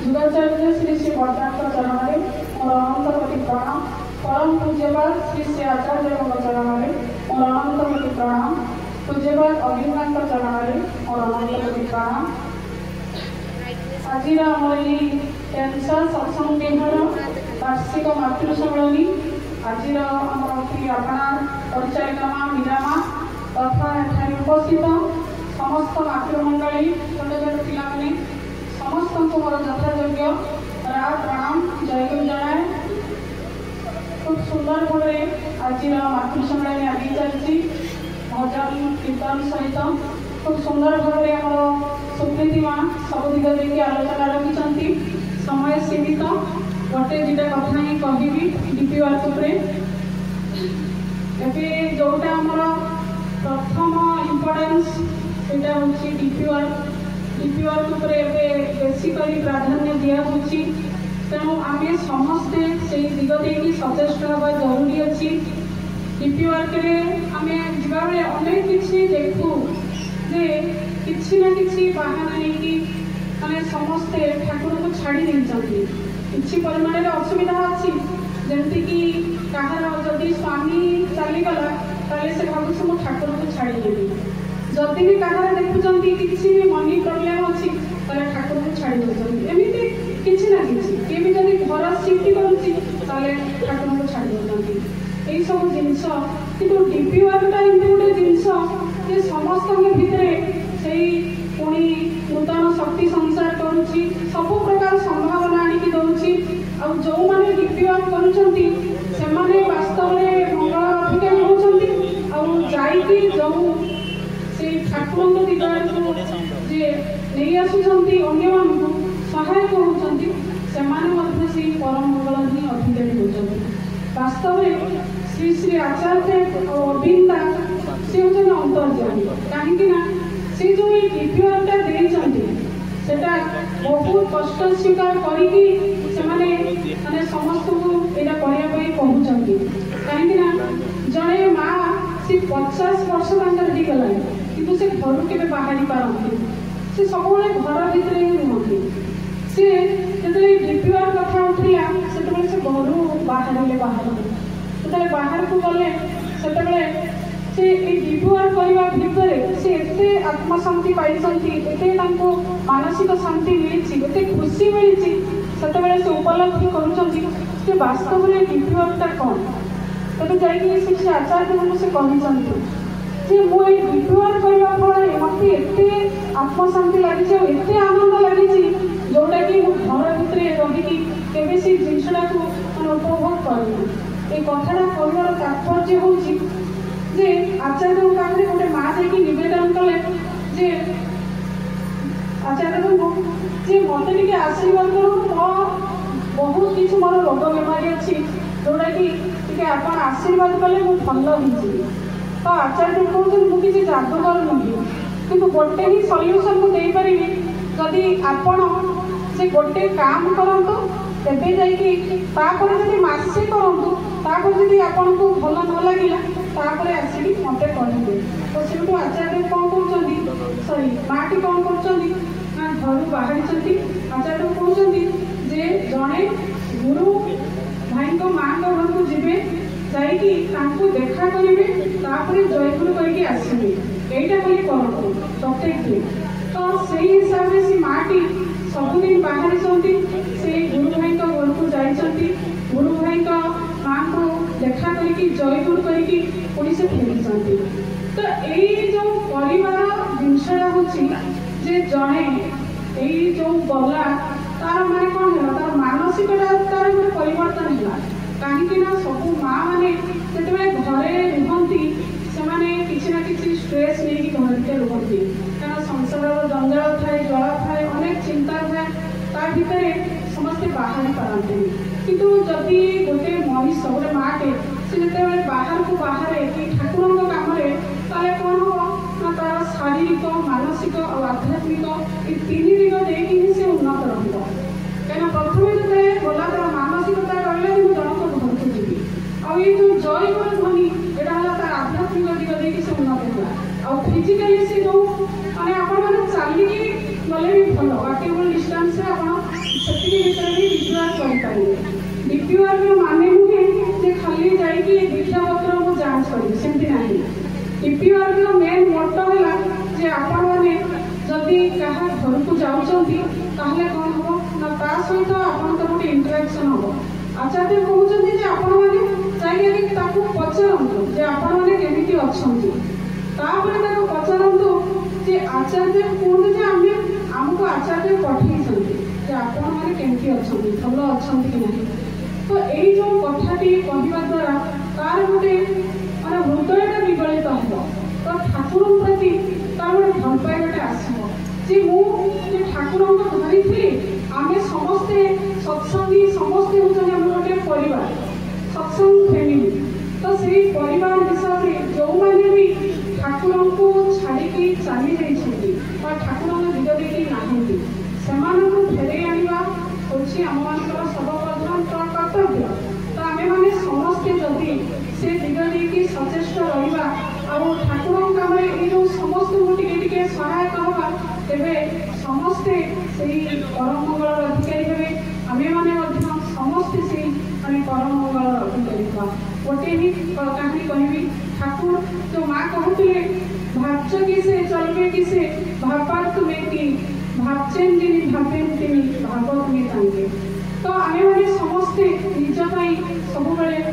जुगाचार्य श्री श्री वर्धांत चरण और अनंत कोटि प्रणाम। परम पूज्यपाद श्री श्री आचार्य चरण और अनंत कोटि प्रणाम। पूज्यपाद अभिमानक चरण और अनंत कोटि प्रणाम। आज कैंसर सत्संग विहार वार्षिक मातृ सम्मेलनी आज अपना परिचारिका माँ मीरा माँ तथा एठाने उपस्थित समस्त मातृमंडली छोट छोट पिलाने समस्त को मोर यथायोग्य प्रणाम जय गुरु जनाए। खूब सुंदर भाव आज मातृ सम्मेलन आगे चलती भजन कीर्तन सहित खूब सुंदर भाव आम सुप्रीति माँ सब दिग देखिए आलोचना रखी समय सीमित गोटे दुटा कथा ही कहबी डीपी वर्क जोटा आमर प्रथम इम्पोर्टेंस सेटा हूँ डीपी वर्क बेसिक प्राधान्य दिखाई तेणु आम समस्ते से दिग देखिए सचेष्ट हवा जरूरी अच्छी। डीपी वर्क आम जा अनेक किसी देखू जे किसी ना कि बाहाना नहीं माने समस्ते ठाकुर को छाड़ी नहीं किसी परिमाण में असुविधा अच्छी जमती कि कहार जदि स्वामी चलीगला से भाव मु ठाकुर को छाड़देवी जदि भी कहार देखुं किसी भी मनी प्रोब्लेम अच्छी ठाकुर को छाड़ी देते एमती किसी ना किसी भी जब घर शिफ्ट करुच्ची ठाकुर को छाड़ी देते यही सब जिनस कि डीपी वर्कटा एमती गोटे जिनस समस्त भितर से पुणी नूतन शक्ति संसार करुच्ची सब प्रकार संभावना आणिकी दौची आ जो मैंने डीपी वर्क करुँचे से वास्तव में मंगल अधिकारी होती आईकी जो से ठाकुर दिग जे नहीं आसुँच अन्य सहायक होती से परम मंगल ही अधिकारी होती वास्तव में श्री श्री आचार्य और अविंदा सी हूँ अंतर्जामी कहीं से जो डीपी वर्कटा देते बहुत कष्ट स्वीकार करके समस्त को यहाँ करने कहते कहीं जड़े माँ सी 50 वर्ष तक गला कि से घर के बाहरी पारती से सब घर भितर ही रुहति सी जो डीपी वर्क कथा उठा से घर बाहर बाहर को गले से डीपी वर्क करने भितर से एते आत्मशांति पाई मानसिक शांति मिली एत खुशी मिली से उपलब्धि कर वास्तव में डीपी वर्कटा कौन तब जाइए से आचार्य को से कहते मुझे डीपी वर्क करने फल मत एत आत्मशांति लगी एत आनंद लगी जोटा कि घर भितर रही केवे से जिनसा को उपभोग कर कथाटा कहर तात्पर्य हूँ जे आचार्य पाखे गोटे माँ जाकि नवेदन कले जे आचार्य को जे मत टे आशीर्वाद कर बहुत किसी मोर रोग बेमारी अच्छी जोटा कि आप आशीर्वाद कले मुझे भल हो तो आचार्य कहते मुझे जादूगर नुहे कि गोटे ही सल्यूसन मुझे पारि जदि आपण से गोटे काम करतु तेज जापर जब मसे करूँ जब आपन को भल न लगे आसिक मत कहे तो से आचार्य कौन कर सॉरी माटी कौन कर घर बाहरी आचार्य कहते जे जड़े गुरु भाई माँ घर को जी जाकि देखा करेंगे जयपुर करके आसवे यहीटा खाली करते प्रत्येक दिन तो से हिसाब से सी माटी सबुदिन बाहरी से गुरु भाई घर को जाती गुरु भाई माँ को देखा करके जयपुर करके पुणी से फेरी तो यही जो परिवार जिनसा हूँ जे जड़े यही जो गला तार माने कौन है तार मानसिकता तार गोटे परिवर्तन है कहीं सब माँ मैंने जो घरे रुहति से किसी ना कि स्ट्रेस नहीं घर शांति रुहति क्या संसार जंजाल थाए जला थाए अनेक चिंता थाए ता भितर समस्ते बाहर पारती किंतु जदि गोटे मनीष गोटे माटे से जो बाहर को बाहर कि ठाकुर काम कौन हम ना तार शारीरिक मानसिक और आध्यात्मिक ये तीन दिग देखिए से उन्नत रहा प्रथम जो गला तार मानसिकता रहा कि जनक घर को जी आई जो जय कर ध्वनि यहाँ तार आध्यात्मिक दिग देखिए से उन्नत है आ फिजिकाली से जो मैंने आपने चलिकी गले भी भल वाकेबल डिस्टेंस से भी विश्वास करेंगे डीपीआर माने नुहे जे खाली जाइए दीक्षा पत्र को जांच करेंगे सेमती ना डीपीआर मेन मोटो है जे आपण मैंने जदि क्या घर को जाऊँगी कौन हम ना ता सहित आप गोटे इंटराक्शन हम आचार्य कहते आपण मैंने जाइए पचारतु जे आपण मैंने केमी अच्छा पचारतु जे आचार्य कहते जे आम आमको आचार्य पठे आपण मैंने केमी अच्छा भल अच्छा कि नहीं तो यही जो कथाटी कहवा द्वारा तार गोटे माने हृदयटा विगलित हो तो ठाकुर प्रति तार गोटे भल पाइबाटे आसो जे मुझे ठाकुर धरी थी आम समस्ते सत्संगी समस्ते होते आम गोटे परिवार सत्संग फैमिली तो से परिवार हिसाब से जो मैंने भी ठाकुर को छाड़ी चली जाइए ठाकुर दिग देखी नहांती से फेरे आना हूँ आम मान सर्वप्रधान कर्तव्य तो आम मैंने समस्ते जदि से दिग देखी सचेष्ट रहा और ठाकुर कम ये समस्त को टे सहायक हवा तेरे समस्ते से परम मंगल अधिकारी हे आम मैंने समस्ते से माने परम मंगल अधिकारी हुआ गोटे भी कहानी कहबी ठाकुर जो माँ कहते भाज किसे चलबे किसे भापात तुम्हें की भाबचेन जिनी भावेन तिनी भागवत में तांगे तो आम मैंने समस्ते निजपाई सब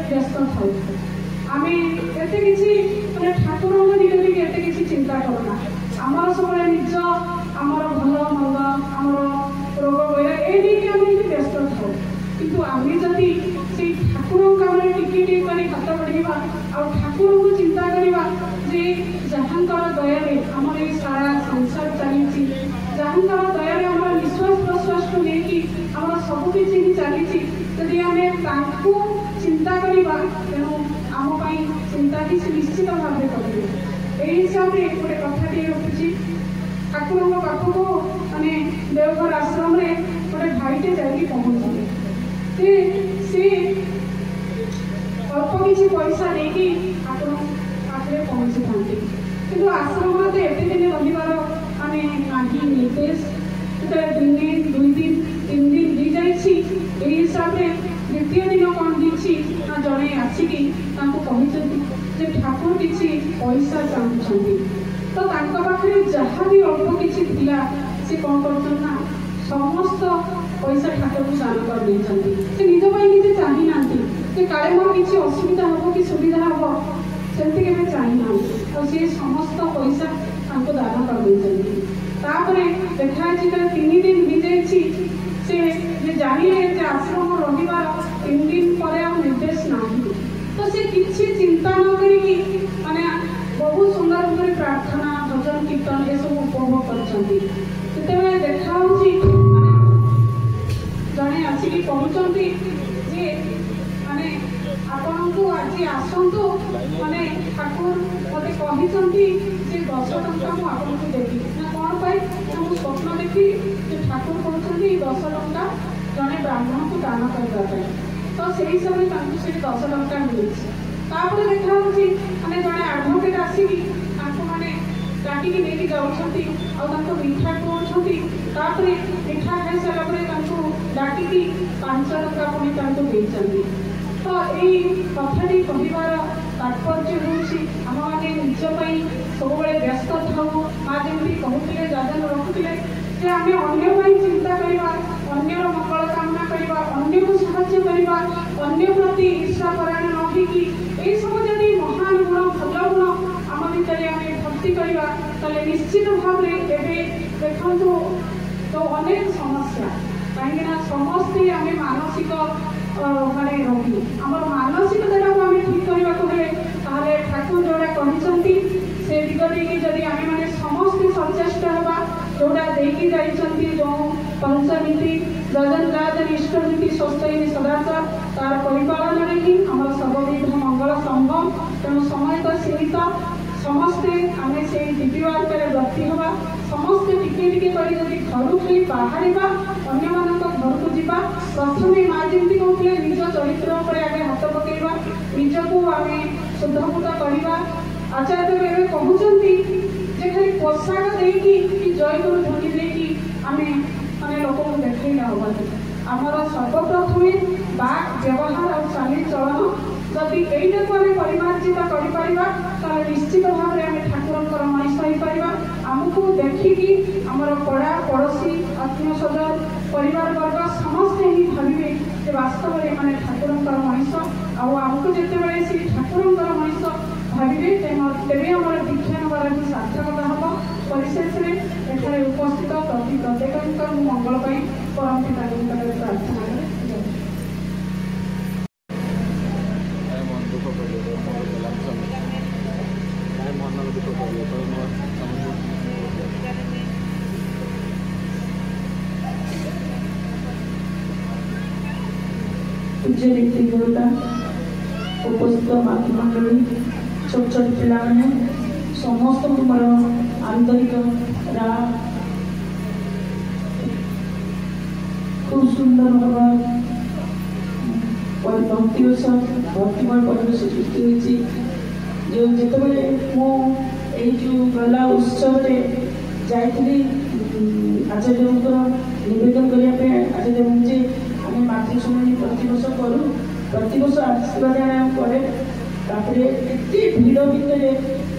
व्यस्त था आम एत कि मैंने ठाकुर दिग देखिए एत कि चिंता करना आमर सब निज आमर भल मंद आमर रोग वैराग ये आम व्यस्त था किंतु आम जदि से ठाकुर काम टिके हाथ बढ़ा और ठाकुर को चिंता करवा जे जहांकर दया आम ये सारा संसार चली जहांकर दया आम निश्वास प्रश्वास को लेकिन आम सबकि चली जदि आम चिंता करवा तेणु आमपाई चिंता किसी निश्चित भाव करेंगे यही हिसाब से गोटे कथाटे उठी ठाकुर पाखक माने देवघर आश्रम में गोटे भाईटे जाकि पहुँचे से अल्प किसी पैसा देकी ठाकुर पाखे पहुँची था कि आश्रम तो एत दिन रही माने नाही निर्देश दिने दुई दिन तीन दिन दी जाइए हिसाब से द्वितीय दिन कौन होती ना जड़े आसिकी कहते ठाकुर किसी पैसा चाहते तो पाखे जहाँ भी अल्प किसी थिला से कौन करना समस्त पैसा ठाकुर को दान कर देते निज निजे चाही ना काले मोर किसी असुविधा हम कि सुविधा हम सेमती के चाही ना सी समस्त पैसा दान कर देते देखा तीन दिन भी से जानिए आश्रम रविवार 3 दिन पर निर्देश ना तो से किसी चिंता न करी माने बहुत सुंदर भाव प्रार्थना भजन कीर्तन ये सब उपभोग कर देखा जड़े आसिक कहते जे माने आपण को आज आसतु माने ठाकुर मत कहते 10 टंका मुझे देवी ना कौन पाई मुझे स्वप्न देखी ठाकुर कहते 10 टंका जड़े ब्राह्मण को दान करने तो से हिसाब से 10 टंका मिली देखा माने जड़े आडभोकेट आसिक मैंने काटिकी लेके जाऊँगी मीठा कहते मीठा खाई सारापर डाकिकी 5 टंका पुणी तो यही कथाटी कहबार तात्पर्य हूँ आम मैंने निजपाई सब व्यस्त था माँ जमी कहते दादा रखुले आम अन्न चिंता करवा अन्यर मंगल कामना करवा अन्य को साहाय्य करवा अन्य प्रति ईर्षा परायण न होगी ये सब जदि महान गुण भल गुण आम भितर आम भक्ति करवा ताले निश्चित भाव देखु तो अनेक समस्या कहीं समस्ते आम मानसिक माने रोगी आम मानसिकता को आम ठीक करने ठाकुर जोड़ा कहते से दिग देखिए जदि आम मैंने समस्ते सचेष्ट हवा जोड़ा देखी जाइछंती जो पंचनीति रजनराज इष्टनीति स्वस्थ सदाचार तार परिपालन में ही आम सर्वविध मंगल संभव तेणु समय तो सीमित समस्ते आम से डीपी वर्क ब्रती हवा समस्ते टिके टिके घर खाली बाहर अन्य घर को जीवा प्रथम माँ जमी कहते निज चरित्र आगे हाथ पकड़ा निजक आम शुद्धभूत करवा आचार्य देव कहते खाली पोशाक देकी जयगुरु ध्वनि देकी आम माने लोक को देखा हमारे आमर सर्वप्रथम बाक व्यवहार और चाली चलन जदि यहीटा को आम परिमार्जित कर निश्चित भाव में आम ठाकुर मनीष हो आमको देखिकी आमर पड़ा पड़ोशी आत्मीय स्वजन परिवार वर्ग समस्ते ही भावे कि वास्तव में मैंने ठाकुर मनीष आमको जिते से ठाकुर मनीष भावे तेरे आम दीक्षा नवार भी सार्थकता हम परिशेष में एठारे उपस्थित प्रति प्रत्येक मंगल परम पिता प्रार्थना करें। पूज्य व्यक्ति देवता उपस्थित मातृमंडली छोट छोट पिलाने समस्त मोर आंतरिक राग खूब सुंदर भाव भक्तिवश भक्तिमय परिवेश सृष्टि होती जो जिते जो गला उत्सव जाइली आचार्य निवेदन करने आचार्य मुझे आम मातृशुणी प्रतिवर्ष करूँ प्रतिवर्ष आशीर्वाद आना करे तापर एत भिड़ भितर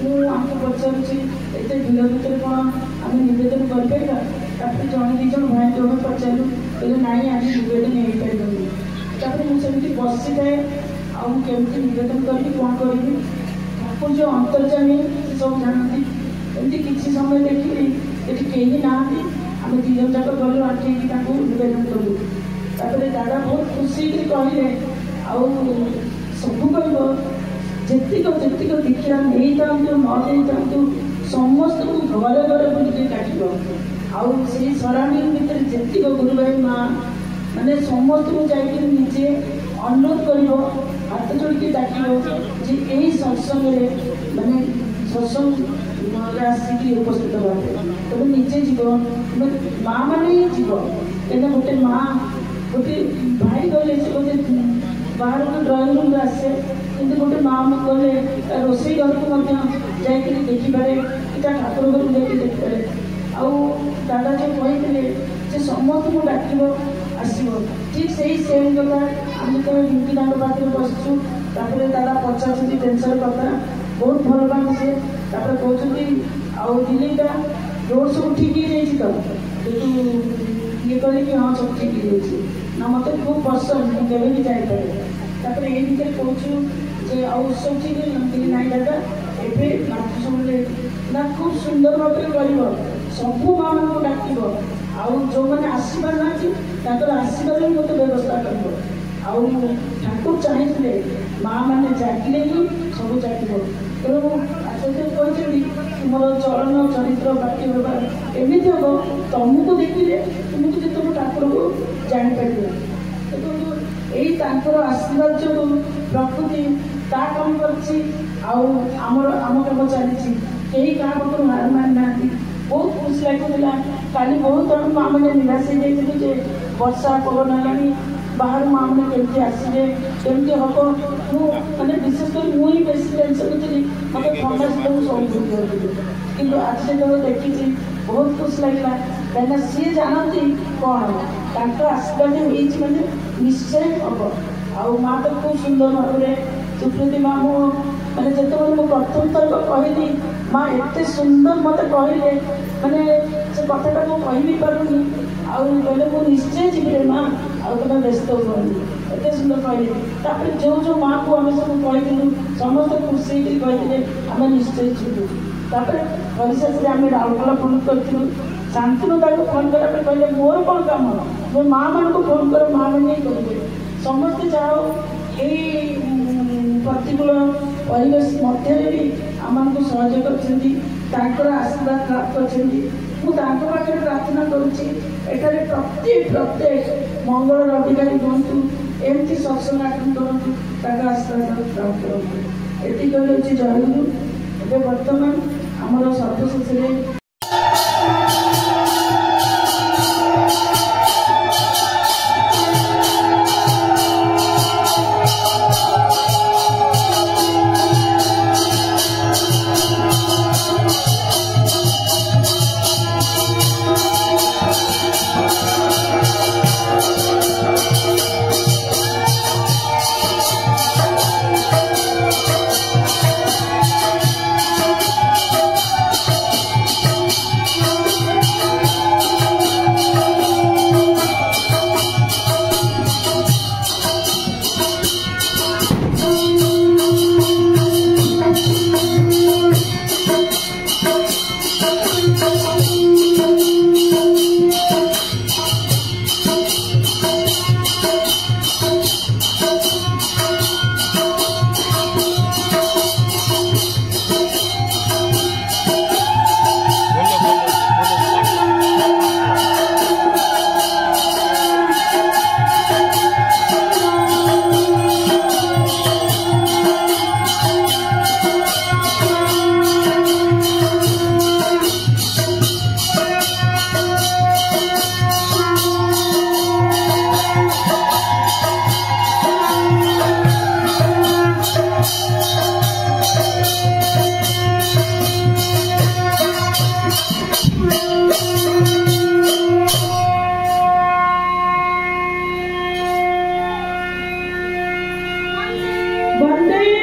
मुझे पचारूँ एत भिड़ भितर कौन आम निवेदन कर जन दी जन भाई जन पचारू कहले नाई आम निवेदन हो पार मुझे बसी थाए आमती निवेदन करी कौन करी ठाकुर जो अंतर्जामी सब जानती एमती किसी समय देखी ये कहीं ना आम दी जन जाक गलु आठे निवेदन कलु दादा बहुत खुशी कहले सब कहतिक दीक्षा नहीं था न था समस्त को घर घर बुल डाक से सराउंडिंग भितर जी गुरु भाई माँ मैंने समस्त को जाकर निजे अनुरोध कर हाथ जोड़ डाक यही सत्संग माने सत्संग आसिक उपस्थित हाँ तुम निजे जीव माँ मैंने ही जीव कहीं गोटे माँ गोटे भाई गले से गोटे बाहर को ड्रॉइंग रूम आसे कि गोटे माँ गले रोसे घर को जाकर देखिपे कि ठाकुर घर को देखिपे दादा जो कहते समस्त को डाक आसो ठीक से सेम कथा आम जो हिंदी दांड पाखे बसचु दादा पचार टेंशन कथा बहुत भल पाते से कहते दिल्लीटा रोड सब ठीक हो ये कहे कि हाँ सब ठीक हो ना मत खूब पसंद मुझे भी जापर ये भितर कहूँ सब ठीक है ना दादा एवं मातृशुणी ना खूब सुंदर भाव कर सबू माँ मान डाक जो मैंने आसपार ना आसपार मत व्यवस्था कर ठाकुर चाहिए माँ मैंने जागिले ही सब जाग तेणु आचार्य कहते तुम चलन चरित्र बाकी व्यवहार एमती हम तुमको देखिले तुमको जो तुम ठाकुर को जापर यही आशीर्वाद जो प्रकृति ता कम करमर आम कम चली कहीं क्या पाखु हार मारी ना बहुत खुशी लगुला काली बहुत जन माँ मैंने निराश हो वर्षा पवन है बाहर माँ मैंने केमती आसवे केमती हम मैंने विशेषकर मुझे बेस टेंशन थी मतलब ठंडा शीत सब कि आज जो देखी बहुत खुशी लगला कहीं सी जानती कौन आशीर्वाद मैंने निश्चय हम माँ तो खूब सुंदर भाव में सुकृति माँ मैंने जो मुझे प्रथम थर कहली माँ एत सुंदर मत कहले मैंने से कथाटा मुझे कह भी पारूनी कहले मुझे निश्चय जी माँ तुम व्यस्त हुए एत सुंदर कहले जो जो माँ को आम सब कहलु समस्त खुशी कहते आम निश्चय जीवु परिशेष आम राउरकेला फोन करूँ शांतिनु ताको फोन करने कहले मोर कौन काम मो माँ मान को फोन कर माँ मैंने ही करेंगे समस्ते चाहो यही प्रतिकूल परिवेश मध्य भी आम सहयोग कर आशीर्वाद प्राप्त करछन्ती मुझे प्रार्थना करुच्ची एठारे प्रत्येक मंगल अधिकारी हूँ एमती सत्संग आटन करूँ आशीर्वाद प्राप्त करूँ एति कहूँ जयगुरु ए बर्तमान आमर सर्वशेष वंदे